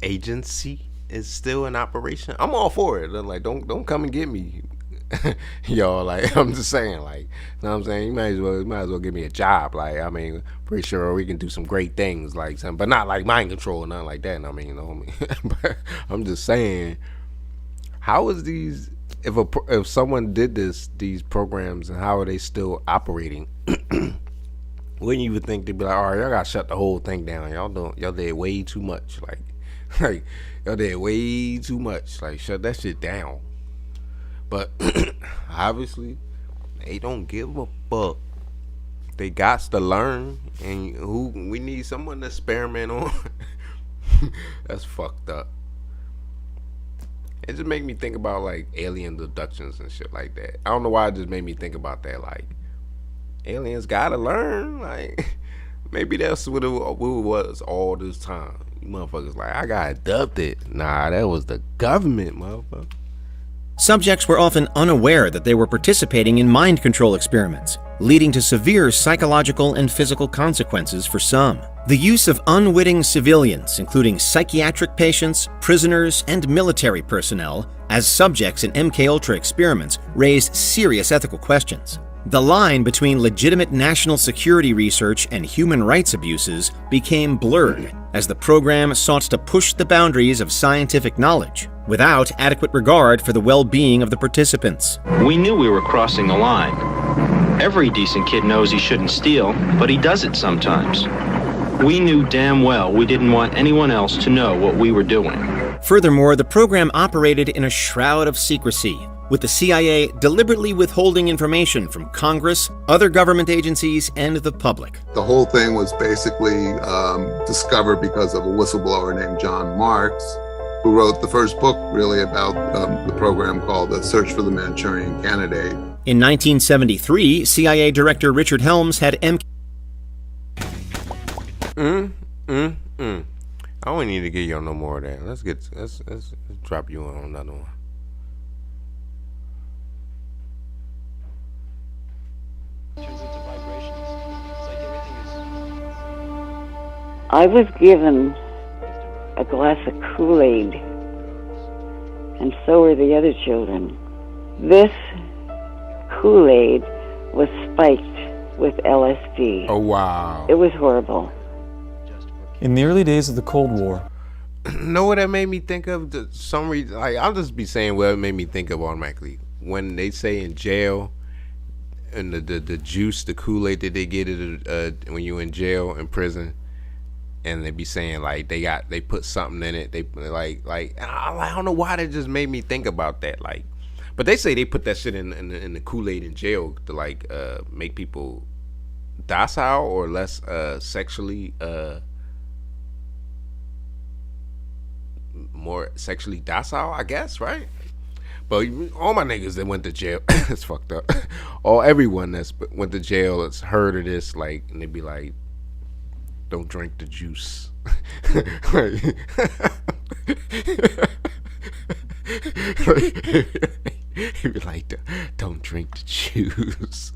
agency is still in operation. I'm all for it. Like, don't come and get me, y'all. Like, I'm just saying, like, you know what I'm saying? You might as well give me a job. Like, I mean, pretty sure we can do some great things, like something, but not like mind control or nothing like that. I mean, you know what I mean? But I'm just saying, how is these? If someone did these programs, and how are they still operating? Wouldn't you would think they'd be like, all right, y'all gotta shut the whole thing down. Y'all did way too much. Like y'all did way too much. Like, shut that shit down. But obviously, they don't give a fuck. They got to learn, and we need someone to experiment on. That's fucked up. It just made me think about like alien abductions and shit like that. I don't know why it just made me think about that. Like, aliens gotta learn. Like, maybe that's what it was all this time. You motherfuckers like, I got abducted. Nah, that was the government, motherfucker. Subjects were often unaware that they were participating in mind control experiments, leading to severe psychological and physical consequences for some. The use of unwitting civilians, including psychiatric patients, prisoners, and military personnel, as subjects in MKUltra experiments raised serious ethical questions. The line between legitimate national security research and human rights abuses became blurred as the program sought to push the boundaries of scientific knowledge without adequate regard for the well-being of the participants. We knew we were crossing the line. Every decent kid knows he shouldn't steal, but he does it sometimes. We knew damn well we didn't want anyone else to know what we were doing. Furthermore, the program operated in a shroud of secrecy, with the CIA deliberately withholding information from Congress, other government agencies, and the public. The whole thing was basically discovered because of a whistleblower named John Marks, who wrote the first book really about the program called The Search for the Manchurian Candidate. In 1973, CIA Director Richard Helms had I don't need to get you on no more of that. Let's drop you on another one. I was given a glass of Kool-Aid, and so were the other children. This Kool-Aid was spiked with LSD. Oh, wow. It was horrible. In the early days of the Cold War. Know what that made me think of? Some reason, like, I'll just be saying what it made me think of automatically. When they say in jail, and the juice, the Kool-Aid that they get it when you're in jail, in prison, and they be saying like they put something in it. They like I don't know why that just made me think about that. Like, but they say they put that shit in the Kool-Aid in jail to like make people docile or less sexually more sexually docile, I guess, right? But all my niggas that went to jail, it's fucked up. Everyone that's went to jail has heard of this, like, and they be like, don't drink the juice. He'd be like, don't drink the juice.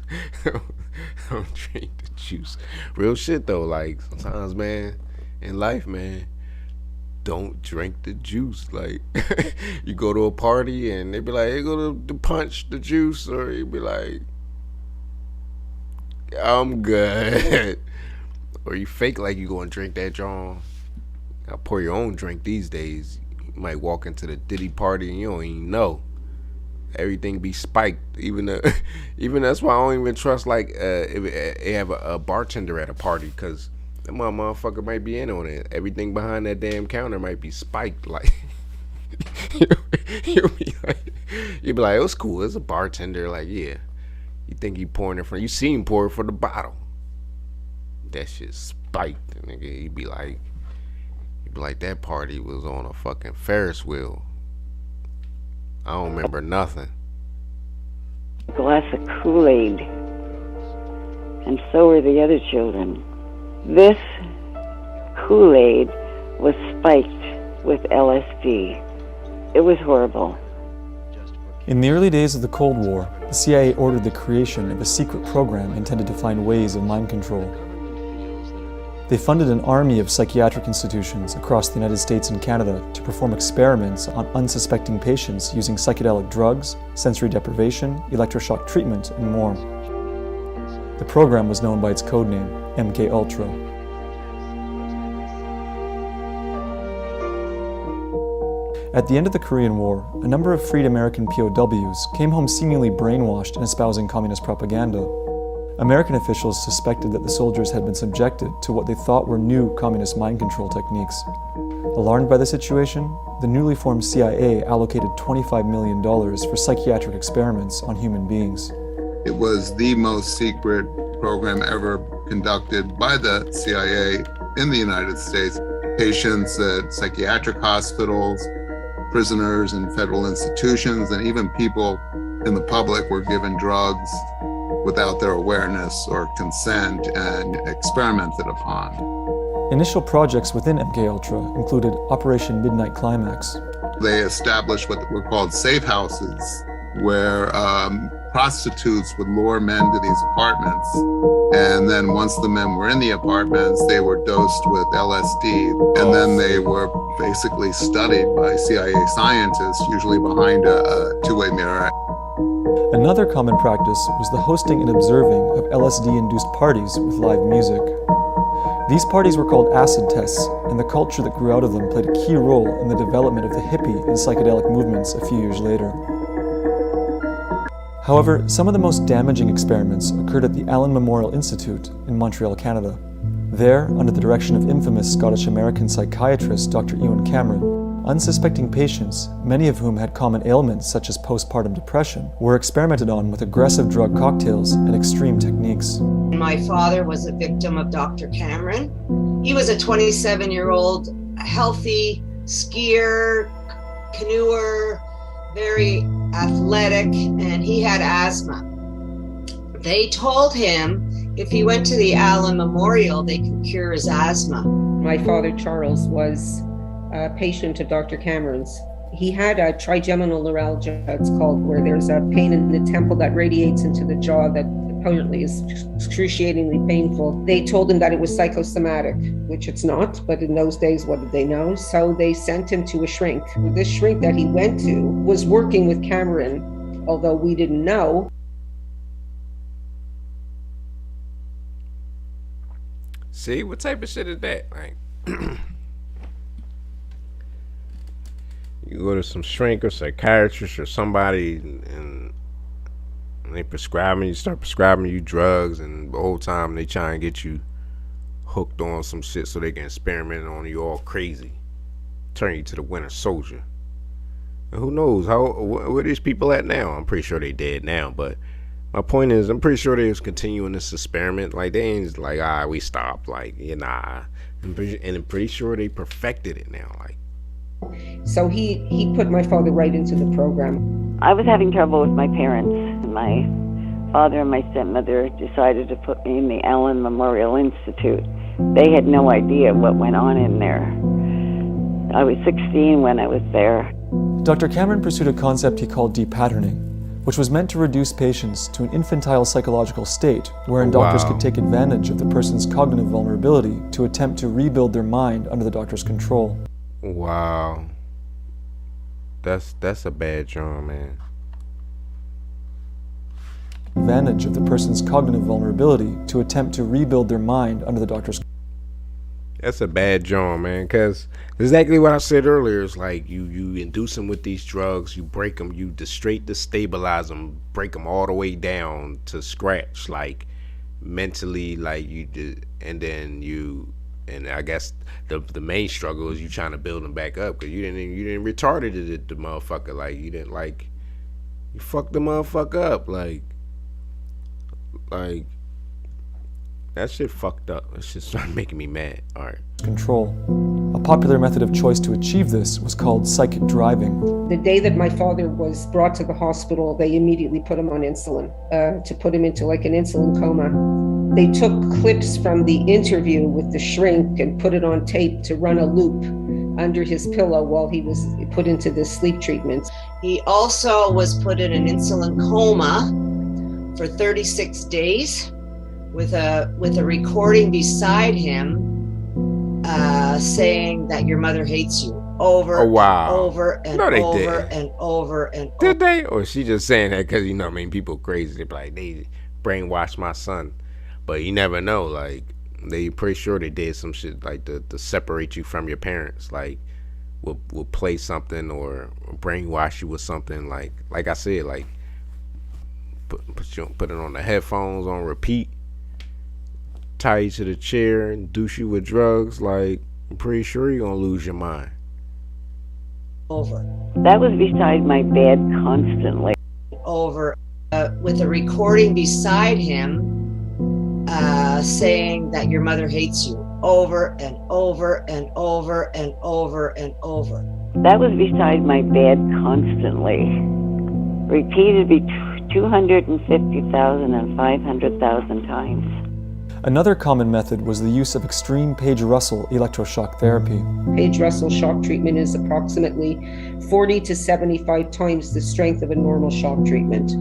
Don't drink the juice. Real shit though, like sometimes, man, in life, man, don't drink the juice. Like, you go to a party and they be like, hey, go to punch the juice, or you be like, I'm good. Or you fake like you gonna drink that John. I'll pour your own drink these days. You might walk into the Diddy party and you don't even know. Everything be spiked. Even that's why I don't even trust like if they have a bartender at a party, because that motherfucker might be in on it. Everything behind that damn counter might be spiked. Like you'll be like, it was cool. It's a bartender. Like, yeah, you think he pouring it from? You see him pour it for the bottle. That shit spiked, nigga. He'd be like, that party was on a fucking Ferris wheel. I don't remember nothing. A glass of Kool-Aid, and so were the other children. This Kool-Aid was spiked with LSD. It was horrible. In the early days of the Cold War, the CIA ordered the creation of a secret program intended to find ways of mind control. They funded an army of psychiatric institutions across the United States and Canada to perform experiments on unsuspecting patients using psychedelic drugs, sensory deprivation, electroshock treatment, and more. The program was known by its codename, MKUltra. At the end of the Korean War, a number of freed American POWs came home seemingly brainwashed and espousing communist propaganda. American officials suspected that the soldiers had been subjected to what they thought were new communist mind control techniques. Alarmed by the situation, the newly formed CIA allocated $25 million for psychiatric experiments on human beings. It was the most secret program ever conducted by the CIA in the United States. Patients at psychiatric hospitals prisoners in federal institutions, and even people in the public were given drugs without their awareness or consent and experimented upon. Initial projects within MKUltra included Operation Midnight Climax. They established what were called safe houses, where prostitutes would lure men to these apartments. And then once the men were in the apartments, they were dosed with LSD. And then they were basically studied by CIA scientists, usually behind a two-way mirror. Another common practice was the hosting and observing of LSD-induced parties with live music. These parties were called acid tests, and the culture that grew out of them played a key role in the development of the hippie and psychedelic movements a few years later. However, some of the most damaging experiments occurred at the Allen Memorial Institute in Montreal, Canada. There, under the direction of infamous Scottish-American psychiatrist Dr. Ewan Cameron, unsuspecting patients, many of whom had common ailments such as postpartum depression, were experimented on with aggressive drug cocktails and extreme techniques. My father was a victim of Dr. Cameron. He was a 27-year-old, healthy skier, canoeer, very athletic, and he had asthma. They told him if he went to the Allen Memorial, they could cure his asthma. My father, Charles, was a patient of Dr. Cameron's. He had a trigeminal neuralgia, it's called, where there's a pain in the temple that radiates into the jaw that apparently is excruciatingly painful. They told him that it was psychosomatic, which it's not, but in those days, what did they know? So they sent him to a shrink. This shrink that he went to was working with Cameron, although we didn't know. See, what type of shit is that? Like, you go to some shrink or psychiatrist or somebody and they start prescribing you drugs, and the whole time they try and get you hooked on some shit so they can experiment on you all crazy, turn you to the Winter Soldier. And who knows where these people at now? I'm pretty sure they dead now, but my point is, I'm pretty sure they was continuing this experiment. Like, they ain't just like, we stopped. Like, nah. And I'm pretty sure they perfected it now. Like, so he put my father right into the program. I was having trouble with my parents. My father and my stepmother decided to put me in the Allen Memorial Institute. They had no idea what went on in there. I was 16 when I was there. Dr. Cameron pursued a concept he called depatterning, which was meant to reduce patients to an infantile psychological state wherein doctors could take advantage of the person's cognitive vulnerability to attempt to rebuild their mind under the doctor's control. Wow. That's a bad job, man. Advantage of the person's cognitive vulnerability to attempt to rebuild their mind under the doctor's. That's a bad job, man, because exactly what I said earlier is like you induce them with these drugs, you break them, you straight destabilize them, break them all the way down to scratch, like mentally, like you did, and then and I guess the main struggle is you trying to build them back up, because you didn't retarded the motherfucker, like you didn't, like, you fucked the motherfucker up, like that shit fucked up. That shit started making me mad. All right. Control. A popular method of choice to achieve this was called psychic driving. The day that my father was brought to the hospital, they immediately put him on insulin to put him into like an insulin coma. They took clips from the interview with the shrink and put it on tape to run a loop under his pillow while he was put into this sleep treatment. He also was put in an insulin coma for 36 days with a recording beside him saying that your mother hates you over and over and over and over and over. Did they? Or she just saying that because, people crazy. They be like, they brainwashed my son. But you never know. Like, they pretty sure they did some shit like to separate you from your parents. Like, will play something or brainwash you with something. Like I said, like, put it on the headphones on repeat, tie you to the chair and douche you with drugs. Like, I'm pretty sure you're gonna lose your mind. Over. That was beside my bed constantly. Over. With a recording beside him saying that your mother hates you over and over and over and over and over. That was beside my bed constantly, repeated 250,000 and 500,000 times. Another common method was the use of extreme Page-Russell electroshock therapy. Page-Russell shock treatment is approximately 40 to 75 times the strength of a normal shock treatment.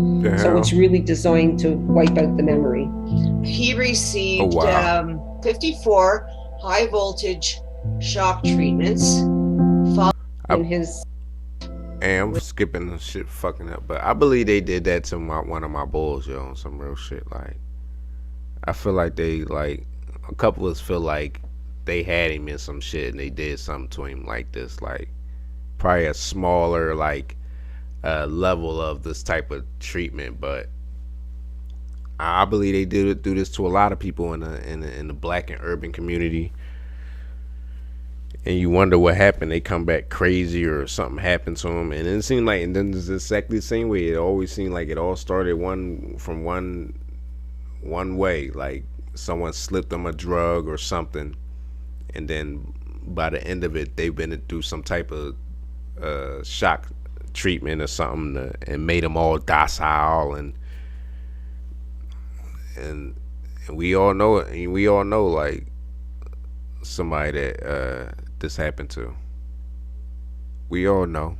So it's really designed to wipe out the memory. He received 54 high voltage shock treatments. I'm skipping the shit fucking up, but I believe they did that to one of my bulls, yo, on some real shit. Like, I feel like they, like, a couple of us feel like they had him in some shit and they did something to him like this, like, probably a smaller, like, level of this type of treatment, but I believe they do this to a lot of people in the black and urban community. And you wonder what happened. They come back crazy or something happened to them. And it seemed like, and then it's exactly the same way. It always seemed like it all started from one way. Like someone slipped them a drug or something. And then by the end of it, they've been through some type of shock treatment or something and made them all docile. And we all know it. And we all know, like, somebody that this happened to. We all know.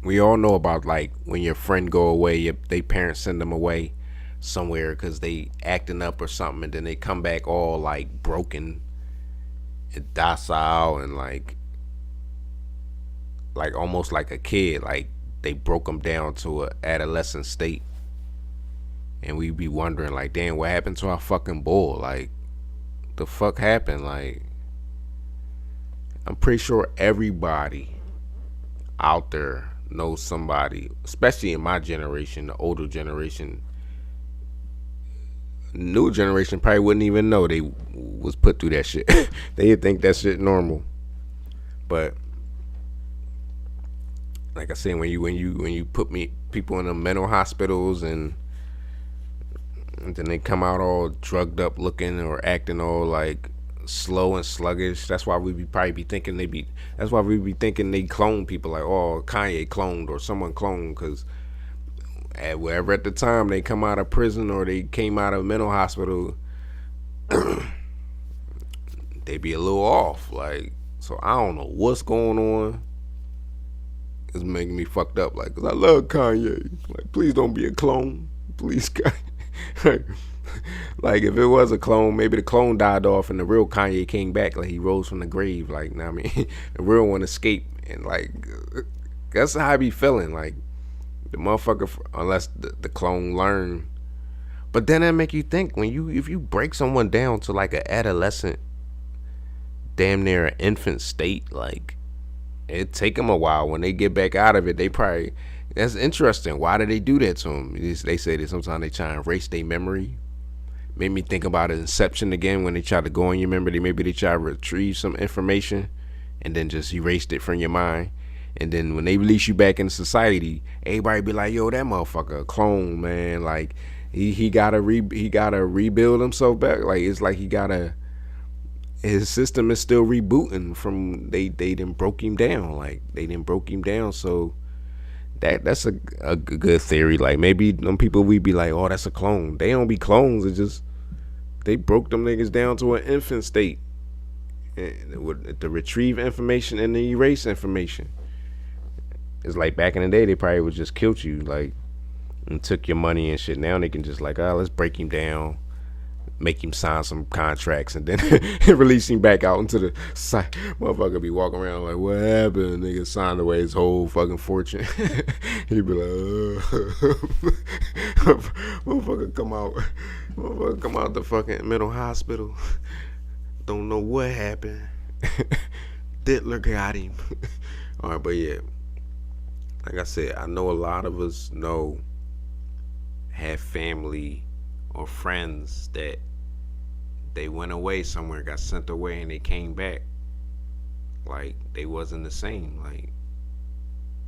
We all know about, like, when your friend go away, they parents send them away somewhere because they acting up or something, and then they come back all like broken and docile and like almost like a kid. Like they broke them down to a adolescent state. And we be wondering, like, damn, what happened to our fucking bull? Like, the fuck happened? Like, I'm pretty sure everybody out there knows somebody, especially in my generation, the older generation. New generation probably wouldn't even know they was put through that shit. They'd think that shit normal. But like I said, when you put people in the mental hospitals and then they come out all drugged up looking or acting all like slow and sluggish. That's why we be thinking that's why we be thinking they clone people, like, oh, Kanye cloned or someone cloned, because wherever at the time they come out of prison or they came out of a mental hospital, they be a little off. Like, so I don't know what's going on. It's making me fucked up. Like, 'cause I love Kanye. Like, please don't be a clone. Please, Kanye. Like, if it was a clone, maybe the clone died off and the real Kanye came back. Like, he rose from the grave. Like, you know what I mean? The real one escaped. And, like, that's how I be feeling. Like, the motherfucker, unless the clone learn. But then that make you think, if you break someone down to like an adolescent, damn near an infant state, like, it take them a while. When they get back out of it, they probably, that's interesting. Why do they do that to them? They say that sometimes they try and erase their memory. Made me think about Inception again, when they try to go in your memory. Maybe they try to retrieve some information and then just erased it from your mind. And then when they release you back into society, everybody be like, yo, that motherfucker a clone, man. Like, he gotta rebuild himself back. Like, it's like his system is still rebooting from they done broke him down. Like, they done broke him down. So that's a good theory. Like, maybe them people we be like, oh, that's a clone. They don't be clones. It's just they broke them niggas down to an infant state to retrieve information and to erase information. It's like back in the day, they probably would just killed you, like, and took your money and shit. Now they can just like, oh, let's break him down, make him sign some contracts, and then release him back out into the side. Motherfucker be walking around like, what happened? Nigga signed away his whole fucking fortune. He be like, motherfucker come out the fucking mental hospital. Don't know what happened. Dittler got him. All right, but yeah. Like I said, I know a lot of us have family or friends that they went away somewhere, got sent away, and they came back. Like, they wasn't the same. Like,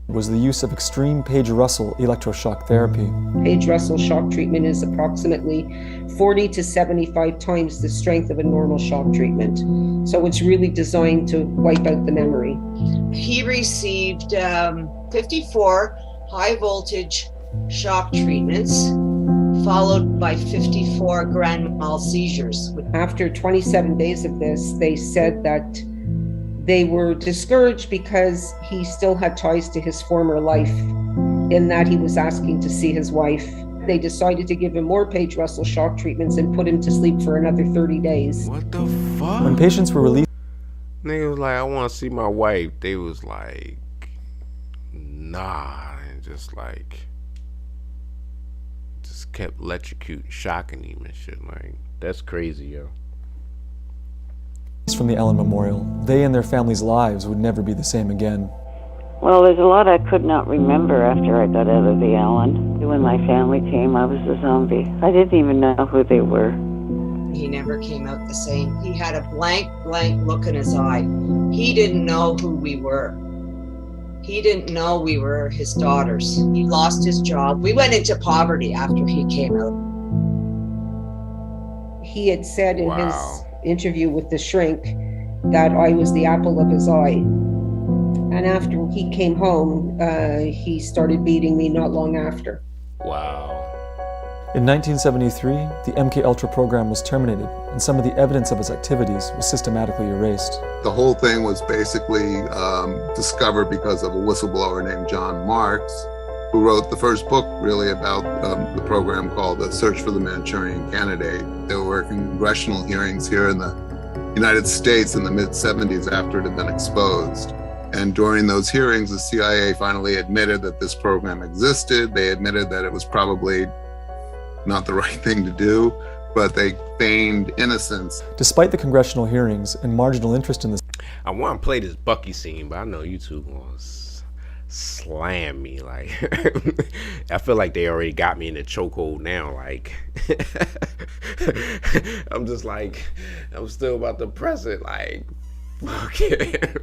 was the use of extreme Page Russell electroshock therapy. Page Russell shock treatment is approximately 40 to 75 times the strength of a normal shock treatment. So it's really designed to wipe out the memory. He received 54 high voltage shock treatments, followed by 54 grand mal seizures. After 27 days of this, they said that they were discouraged because he still had ties to his former life, in that he was asking to see his wife. They decided to give him more Page Russell shock treatments and put him to sleep for another 30 days. What the fuck? When patients were released, nigga was like, I want to see my wife. They was like, nah, and just kept electrocuting, shocking him and shit. Like, that's crazy, yo. from the Allen Memorial, they and their families' lives would never be the same again. Well, there's a lot I could not remember after I got out of the Allen. When my family came, I was a zombie. I didn't even know who they were. He never came out the same. He had a blank look in his eye. He didn't know who we were. He didn't know we were his daughters. He lost his job. We went into poverty after he came out. He had said in his interview with the shrink that I was the apple of his eye. And after he came home, he started beating me not long after. Wow. In 1973, the MKUltra program was terminated, and some of the evidence of its activities was systematically erased. The whole thing was basically discovered because of a whistleblower named John Marks, who wrote the first book really about the program called The Search for the Manchurian Candidate. There were congressional hearings here in the United States in the mid-70s after it had been exposed. And during those hearings, the CIA finally admitted that this program existed. They admitted that it was probably not the right thing to do, but they feigned innocence. Despite the congressional hearings and marginal interest in this, I want to play this Bucky scene, but I know you two gonna slam me. Like, I feel like they already got me in the chokehold now. Like, I'm just like, I'm still about to press it. Like, fuck it.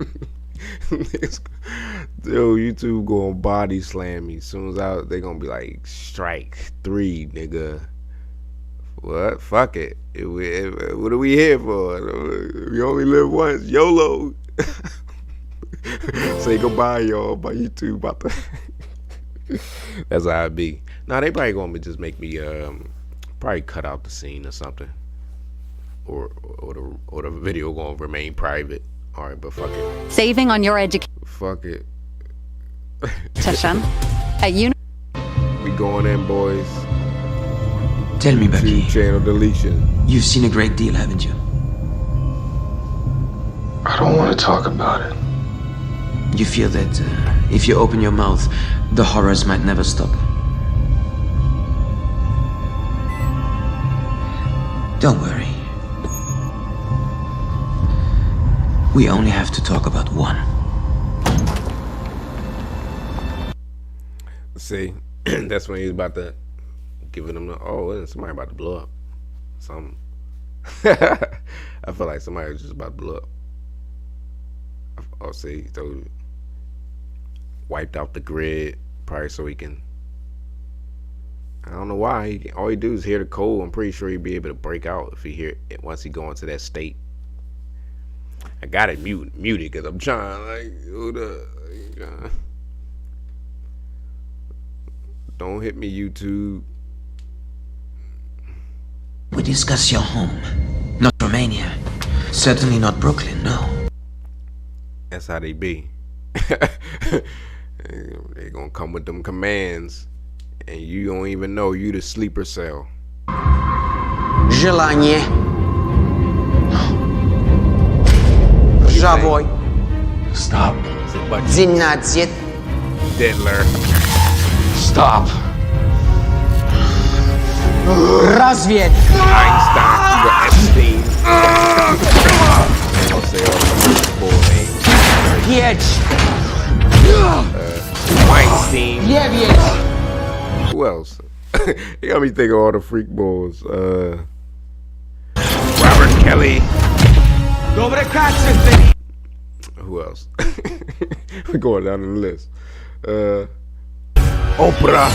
Yo, you two gonna body slam me. As soon as they gonna be like, strike 3, nigga. What? Fuck it. What are we here for? We only live once. YOLO. Say goodbye, y'all. But you two about to. That's how it be. Nah, they probably gonna just make me probably cut out the scene or something, or the video gonna remain private. All right, but fuck it. Saving on your education. Fuck it. At We going in, boys. Tell me, Bucky. Channel deletion. You've seen a great deal, haven't you? I don't want to talk about it. You feel that if you open your mouth, the horrors might never stop. Don't worry. We only have to talk about one. See, that's when he's about to giving them somebody about to blow up. Something. I feel like somebody was just about to blow up. Oh, see, so wiped out the grid, probably so he can. I don't know why. All he do is hear the code. I'm pretty sure he'd be able to break out if he hear it once he go into that state. I got it muted because I'm trying don't hit me, YouTube. We discuss your home, not Romania. Certainly not Brooklyn, no. That's how they be. They gonna come with them commands, and you don't even know you the sleeper cell. Желание. Żałuj. Stop. 12. Diddler. Stop. Rozwiedź. Einstein, Epstein. I'll say all the full names. Jedź. Weinstein. Nie wiedź. Who else? You got me thinking of all the freak balls. Robert Kelly. Who else? We're going down the list. Oprah.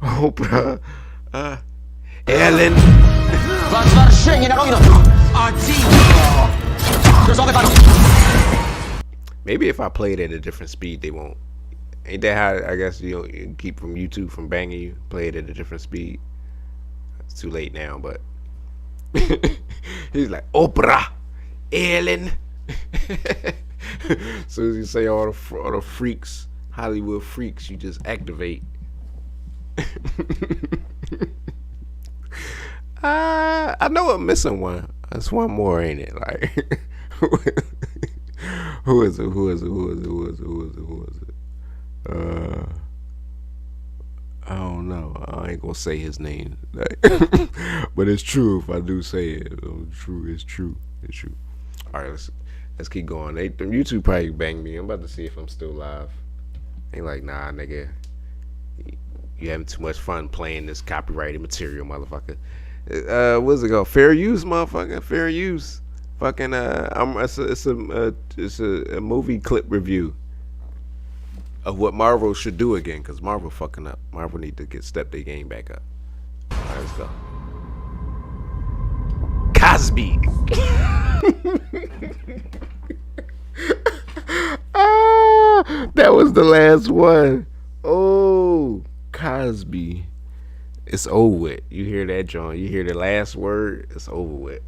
Oprah. Ellen. Maybe if I play it at a different speed, they won't. Ain't that how, I guess, you keep from YouTube from banging you? Play it at a different speed. It's too late now, but he's like, Oprah, Ellen. As soon as you say all the freaks, Hollywood freaks, you just activate. I know I'm missing one. That's one more, ain't it? Like, who is it? I don't know. I ain't gonna say his name, but it's true if I do say it. It's true. All right, let's keep going. YouTube probably banged me. I'm about to see if I'm still live. Ain't like, nah, nigga. You having too much fun playing this copyrighted material, motherfucker. What's it called? Fair use, motherfucker. Fair use. Fucking it's a movie clip review of what Marvel should do again, because Marvel fucking up. Marvel need to step their game back up. All right, let's go. Cosby. That was the last one. Oh, Cosby. It's over with. You hear that, John? You hear the last word? It's over with.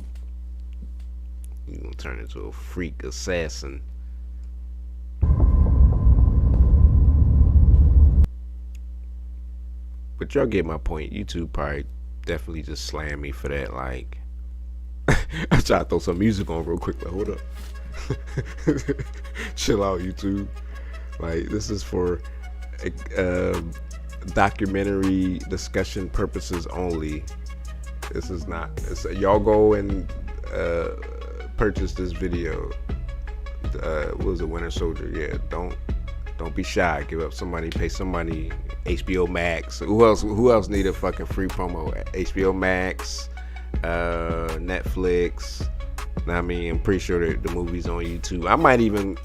You're gonna turn into a freak assassin. But y'all get my point. YouTube probably definitely just slammed me for that. Like, I try to throw some music on real quick, but hold up. Chill out, YouTube. Like, this is for documentary discussion purposes only. This is not. Y'all go and purchase this video. What was it, Winter Soldier? Yeah, don't be shy. Give up some money, pay some money. HBO Max. Who else need a fucking free promo? HBO Max, Netflix. I mean, I'm pretty sure that the movie's on YouTube. I might even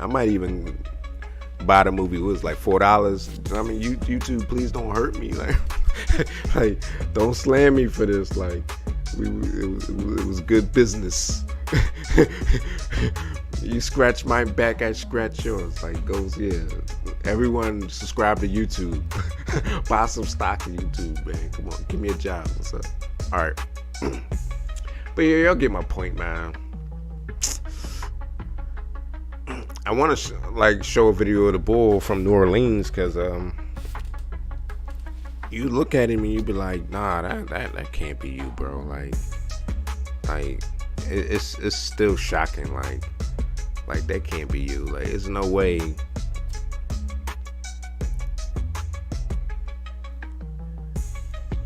buy the movie. It was like $4. I mean, YouTube, please don't hurt me. Like, don't slam me for this. Like, it was good business. You scratch my back, I scratch yours. Like, goes, yeah. Everyone subscribe to YouTube. Buy some stock in YouTube, man. Come on, give me a job. What's up? All right. But yeah, y'all get my point, man. I want to show a video of the bull from New Orleans, because you look at him and you be like, nah, that can't be you, bro. Like it's still shocking. Like that can't be you. Like, there's no way.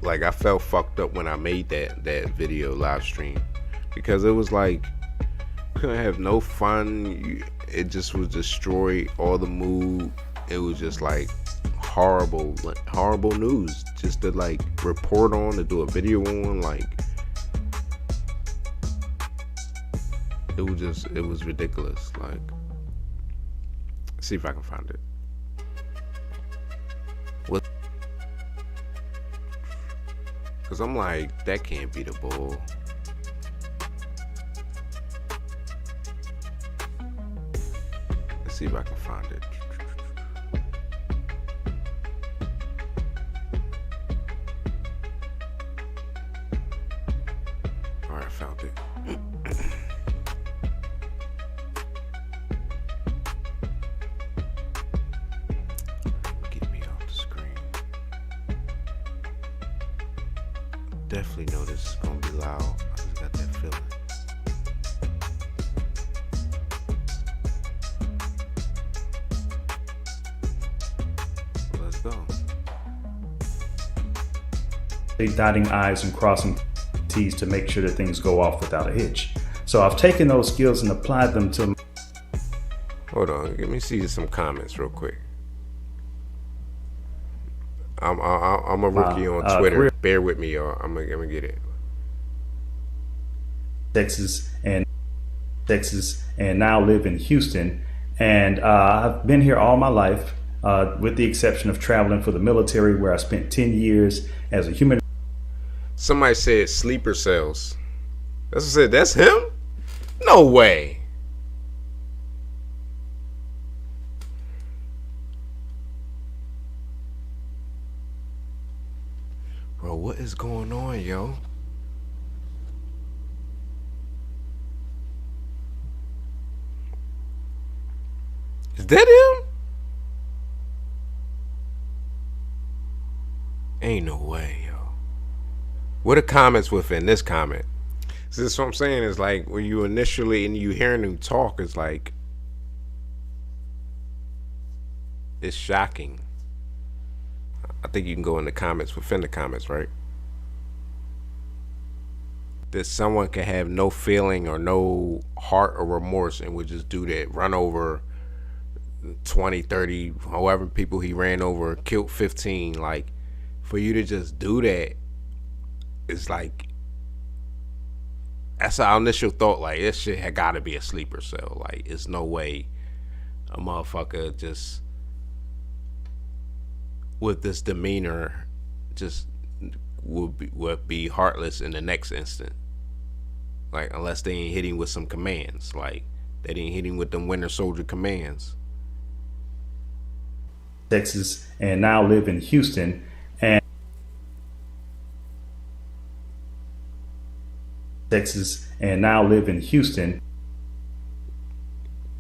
Like, I felt fucked up when I made that video live stream, because it was like, couldn't have no fun. It just was destroy all the mood. It was just like horrible news just to like report on, to do a video on. Like, it was ridiculous. Like, let's see if I can find it. What? Because I'm like, that can't be the bull. Let's see if I can find it. All right, I found it. Get me off the screen. Definitely know this is gonna be loud. I just got that feeling. Let's go. Dotting I's and crossing T's to make sure that things go off without a hitch. So I've taken those skills and applied them to. Hold on, let me see some comments real quick. I'm a rookie on Twitter. Bear with me, y'all. I'm gonna get it. Texas and Texas, and now live in Houston. And I've been here all my life, with the exception of traveling for the military, where I spent 10 years as a human. Somebody said sleeper cells. That's what I said. That's him? No way. Bro, what is going on, yo? Is that him? Ain't no way, yo. What are comments within this comment? So this is what I'm saying is like when you initially and you hearing him talk, it's like it's shocking. I think you can go in the comments within the comments, right? That someone can have no feeling or no heart or remorse and would just do that, run over 20, 30, however people he ran over, killed 15. Like, for you to just do that, it's like, that's our initial thought. Like, this shit had got to be a sleeper cell. Like, it's no way a motherfucker just with this demeanor just would be heartless in the next instant. Like, unless they ain't hitting with some commands. Like, they didn't hit him with them Winter Soldier commands. Texas, and now live in Houston. And Texas, and now live in Houston.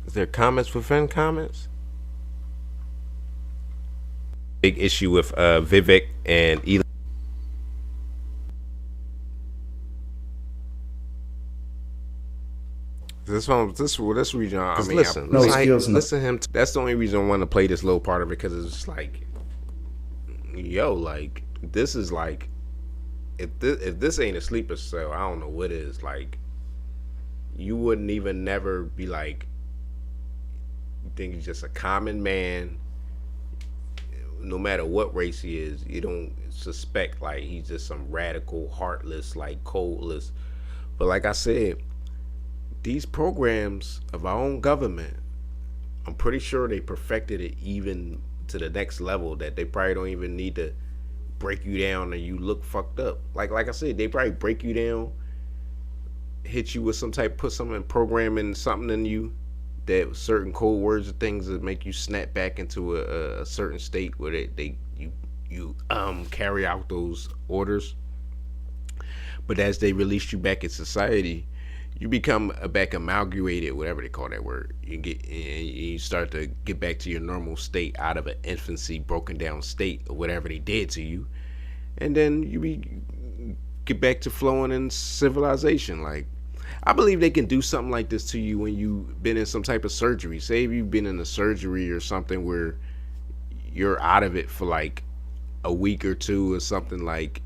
Is there comments within comments? Big issue with Vivek and Eli. This reason. I mean, listen to him. That's the only reason I want to play this little part of it, because it's just like, yo, like this is like, if this ain't a sleeper cell, I don't know what is. Like, you wouldn't even never be like, you think he's just a common man. No matter what race he is, you don't suspect like he's just some radical, heartless, like coldless. But like I said, these programs of our own government, I'm pretty sure they perfected it even to the next level that they probably don't even need to break you down and you look fucked up. Like I said, they probably break you down, hit you with some type, put something in programming, something in you, that certain code words or things that make you snap back into a certain state where you carry out those orders. But as they release you back in society, you become back amalgamated, whatever they call that word. You start to get back to your normal state out of an infancy, broken down state or whatever they did to you, and then get back to flowing in civilization. Like, I believe they can do something like this to you when you've been in some type of surgery. Say if you've been in a surgery or something where you're out of it for like a week or two or something, like,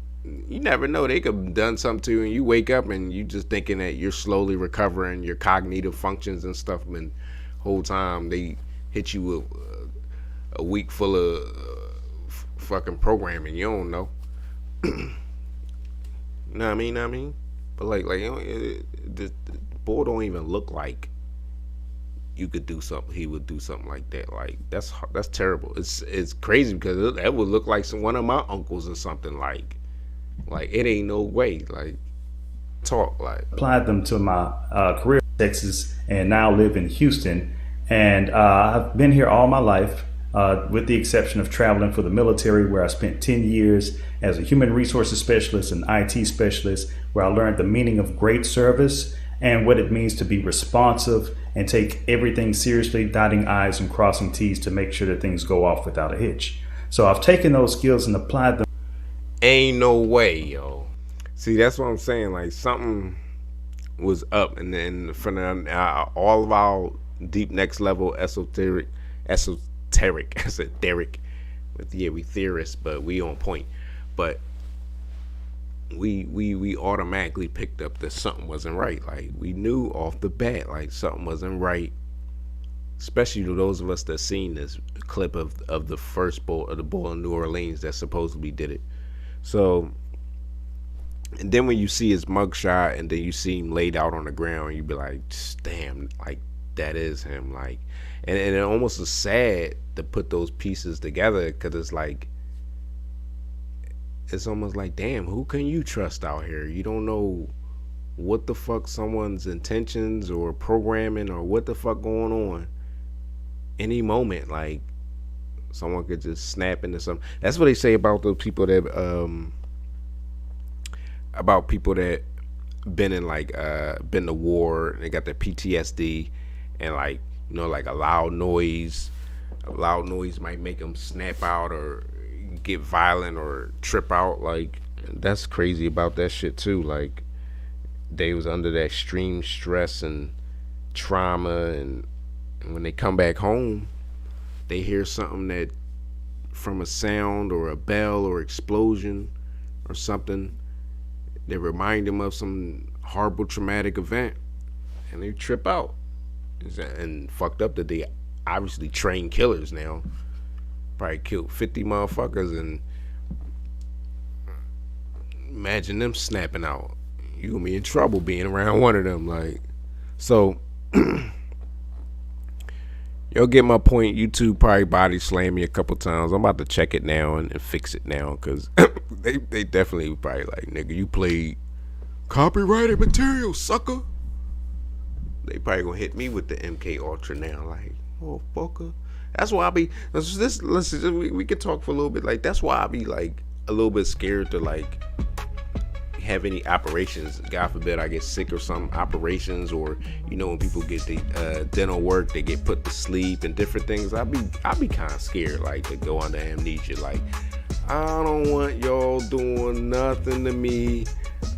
you never know, they could have done something to you and you wake up and you just thinking that you're slowly recovering your cognitive functions and stuff, and whole time they hit you with a week full of fucking programming. You don't know. Know what I mean? But like you know, the boy don't even look like you could do something. He would do something like that. Like, that's terrible. It's crazy because that would look like one of my uncles or something. Like it ain't no way. Like, talk like. Applied them to my career in Texas, and now live in Houston. And I've been here all my life, with the exception of traveling for the military, where I spent 10 years as a human resources specialist and IT specialist, where I learned the meaning of great service and what it means to be responsive and take everything seriously, dotting I's and crossing T's to make sure that things go off without a hitch. So I've taken those skills and applied them. Ain't no way, yo. See, that's what I'm saying. Like, something was up, and then from all of our deep next level esoteric. I said Derek. But yeah, we theorists, but we on point. But we automatically picked up that something wasn't right. Like, we knew off the bat, like, something wasn't right. Especially to those of us that seen this clip of the first bull in New Orleans that supposedly did it. So And then when you see his mugshot and then you see him laid out on the ground, you be like, damn, like that is him. Like, and it almost is sad to put those pieces together, because it's like, it's almost like, damn, who can you trust out here? You don't know what the fuck someone's intentions or programming or what the fuck going on. Any moment, like someone could just snap into something. That's what they say about those people that been in like been to war and they got their PTSD, and like, you know, like a loud noise might make them snap out or get violent or trip out. Like, that's crazy about that shit too. Like, they was under that extreme stress and trauma, and when they come back home, they hear something that, from a sound or a bell or explosion or something, they remind them of some horrible traumatic event, and they trip out. And fucked up that they obviously trained killers now. Probably killed 50 motherfuckers, and imagine them snapping out. You gonna be in trouble being around one of them. Like, so you'll get my point. YouTube probably body slammed me a couple times. I'm about to check it now and fix it now, because they definitely probably like, nigga, you played copyrighted material, sucker. They probably gonna hit me with the MK Ultra now, like, motherfucker. That's why I be, we can talk for a little bit. Like, that's why I be like a little bit scared to like have any operations. God forbid I get sick or some operations, or, you know, when people get the dental work, they get put to sleep and different things. I be kind of scared, like, to go under amnesia. Like, I don't want y'all doing nothing to me.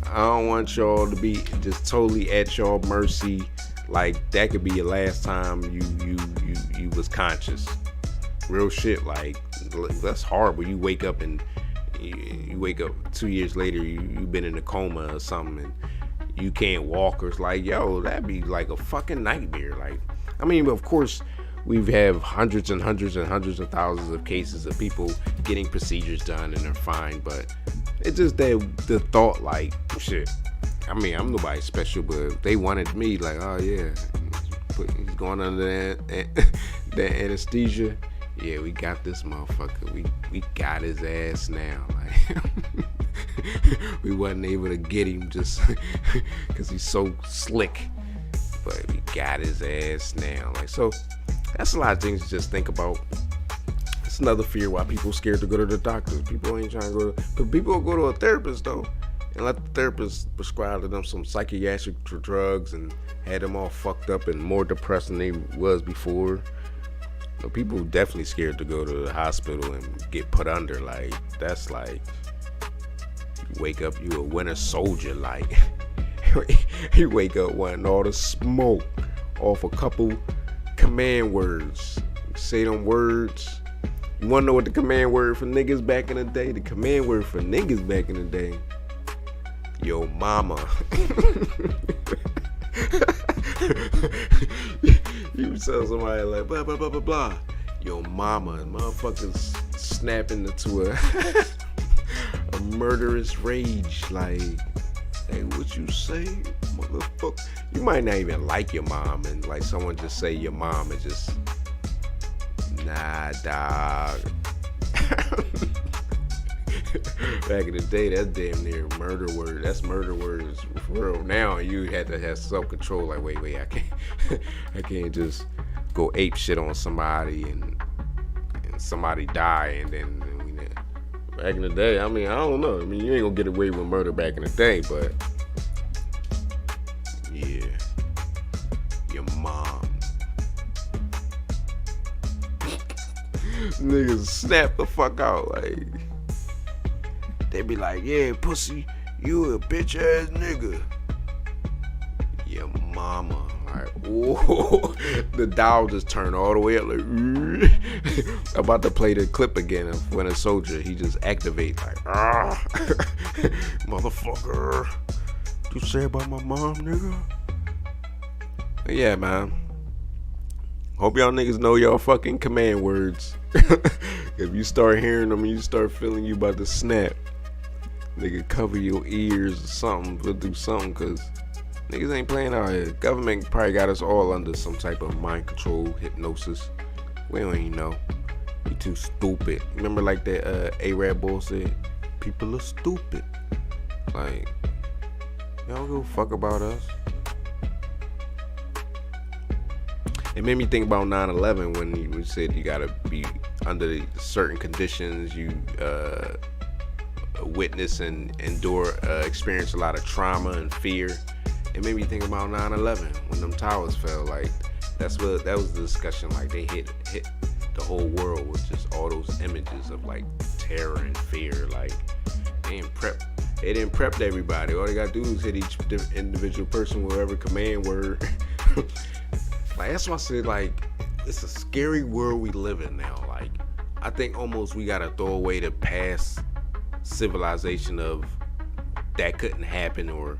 I don't want y'all to be just totally at y'all mercy. Like, that could be your last time you was conscious. Real shit. Like, that's horrible. You wake up and you wake up 2 years later, you've been in a coma or something, and you can't walk, or it's like, yo, that'd be like a fucking nightmare. Like, I mean, of course, we have hundreds and hundreds and hundreds of thousands of cases of people getting procedures done and they're fine, but it's just that the thought, like, shit, I mean, I'm nobody special, but if they wanted me, like, oh yeah, he's going under that anesthesia. Yeah, we got this motherfucker. We got his ass now. Like, we wasn't able to get him just because he's so slick, but we got his ass now. Like, so that's a lot of things to just think about. It's another fear why people scared to go to the doctors. People ain't trying to go to, but people will go to a therapist though, and let the therapist prescribe to them some psychiatric drugs and had them all fucked up and more depressed than they was before. But people definitely scared to go to the hospital and get put under. Like, that's like, you wake up, you a winter soldier. Like, you wake up wanting all the smoke off a couple command words. You say them words. You wanna know what the command word for niggas back in the day? The command word for niggas back in the day, yo mama. You tell somebody like blah blah blah blah blah, yo mama, and motherfuckers snapping into a murderous rage. Like, hey, what you say, motherfucker? You might not even like your mom, and like someone just say your mom and just, nah, dog. Back in the day, that's damn near murder word. That's murder words for real. Now you had to have self-control. Like, wait, I can't just go ape shit on somebody and somebody die, and then back in the day, I mean, I don't know. I mean, you ain't gonna get away with murder back in the day, but yeah, your mom. Niggas snap the fuck out. Like, they be like, yeah, pussy, you a bitch ass nigga. Your mama. Like, whoa. The dial just turned all the way up. Like, about to play the clip again of when a soldier, he just activate like, motherfucker. What you say about my mom, nigga? But yeah, man. Hope y'all niggas know y'all fucking command words. If you start hearing them and you start feeling you about to snap, Nigga, cover your ears or something. We'll do something, cause niggas ain't playing out here. Government probably got us all under some type of mind control, hypnosis. We don't even know. We too stupid. Remember like that Arab bull said, people are stupid. Like, y'all don't give a fuck about us. It made me think about 9/11 when you said you gotta be under certain conditions, you witness and endure, experience a lot of trauma and fear. It made me think about 9/11 when them towers fell. Like that was the discussion. Like they hit the whole world with just all those images of like terror and fear. Like they didn't prep everybody. All they gotta do is hit each individual person with whatever command word. Like that's why I said, like, it's a scary world we live in now. Like, I think almost we gotta throw away the past civilization of that couldn't happen, or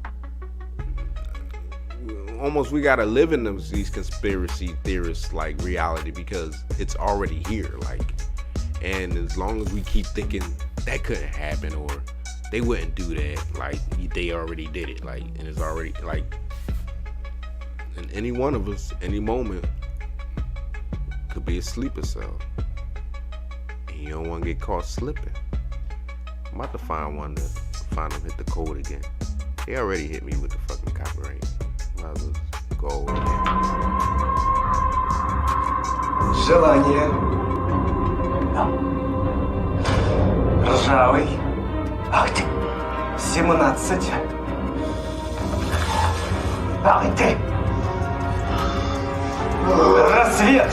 almost we gotta live in these conspiracy theorists like reality, because it's already here. Like, and as long as we keep thinking that couldn't happen or they wouldn't do that, like they already did it, like, and it's already like. And any one of us, any moment, could be a sleeper cell. And you don't want to get caught slipping. I'm about to find them hit the code again. They already hit me with the fucking copyright. Might as well go over there. Желание. Ржавый. Ах ты. 17. Ах ты. Рассвет!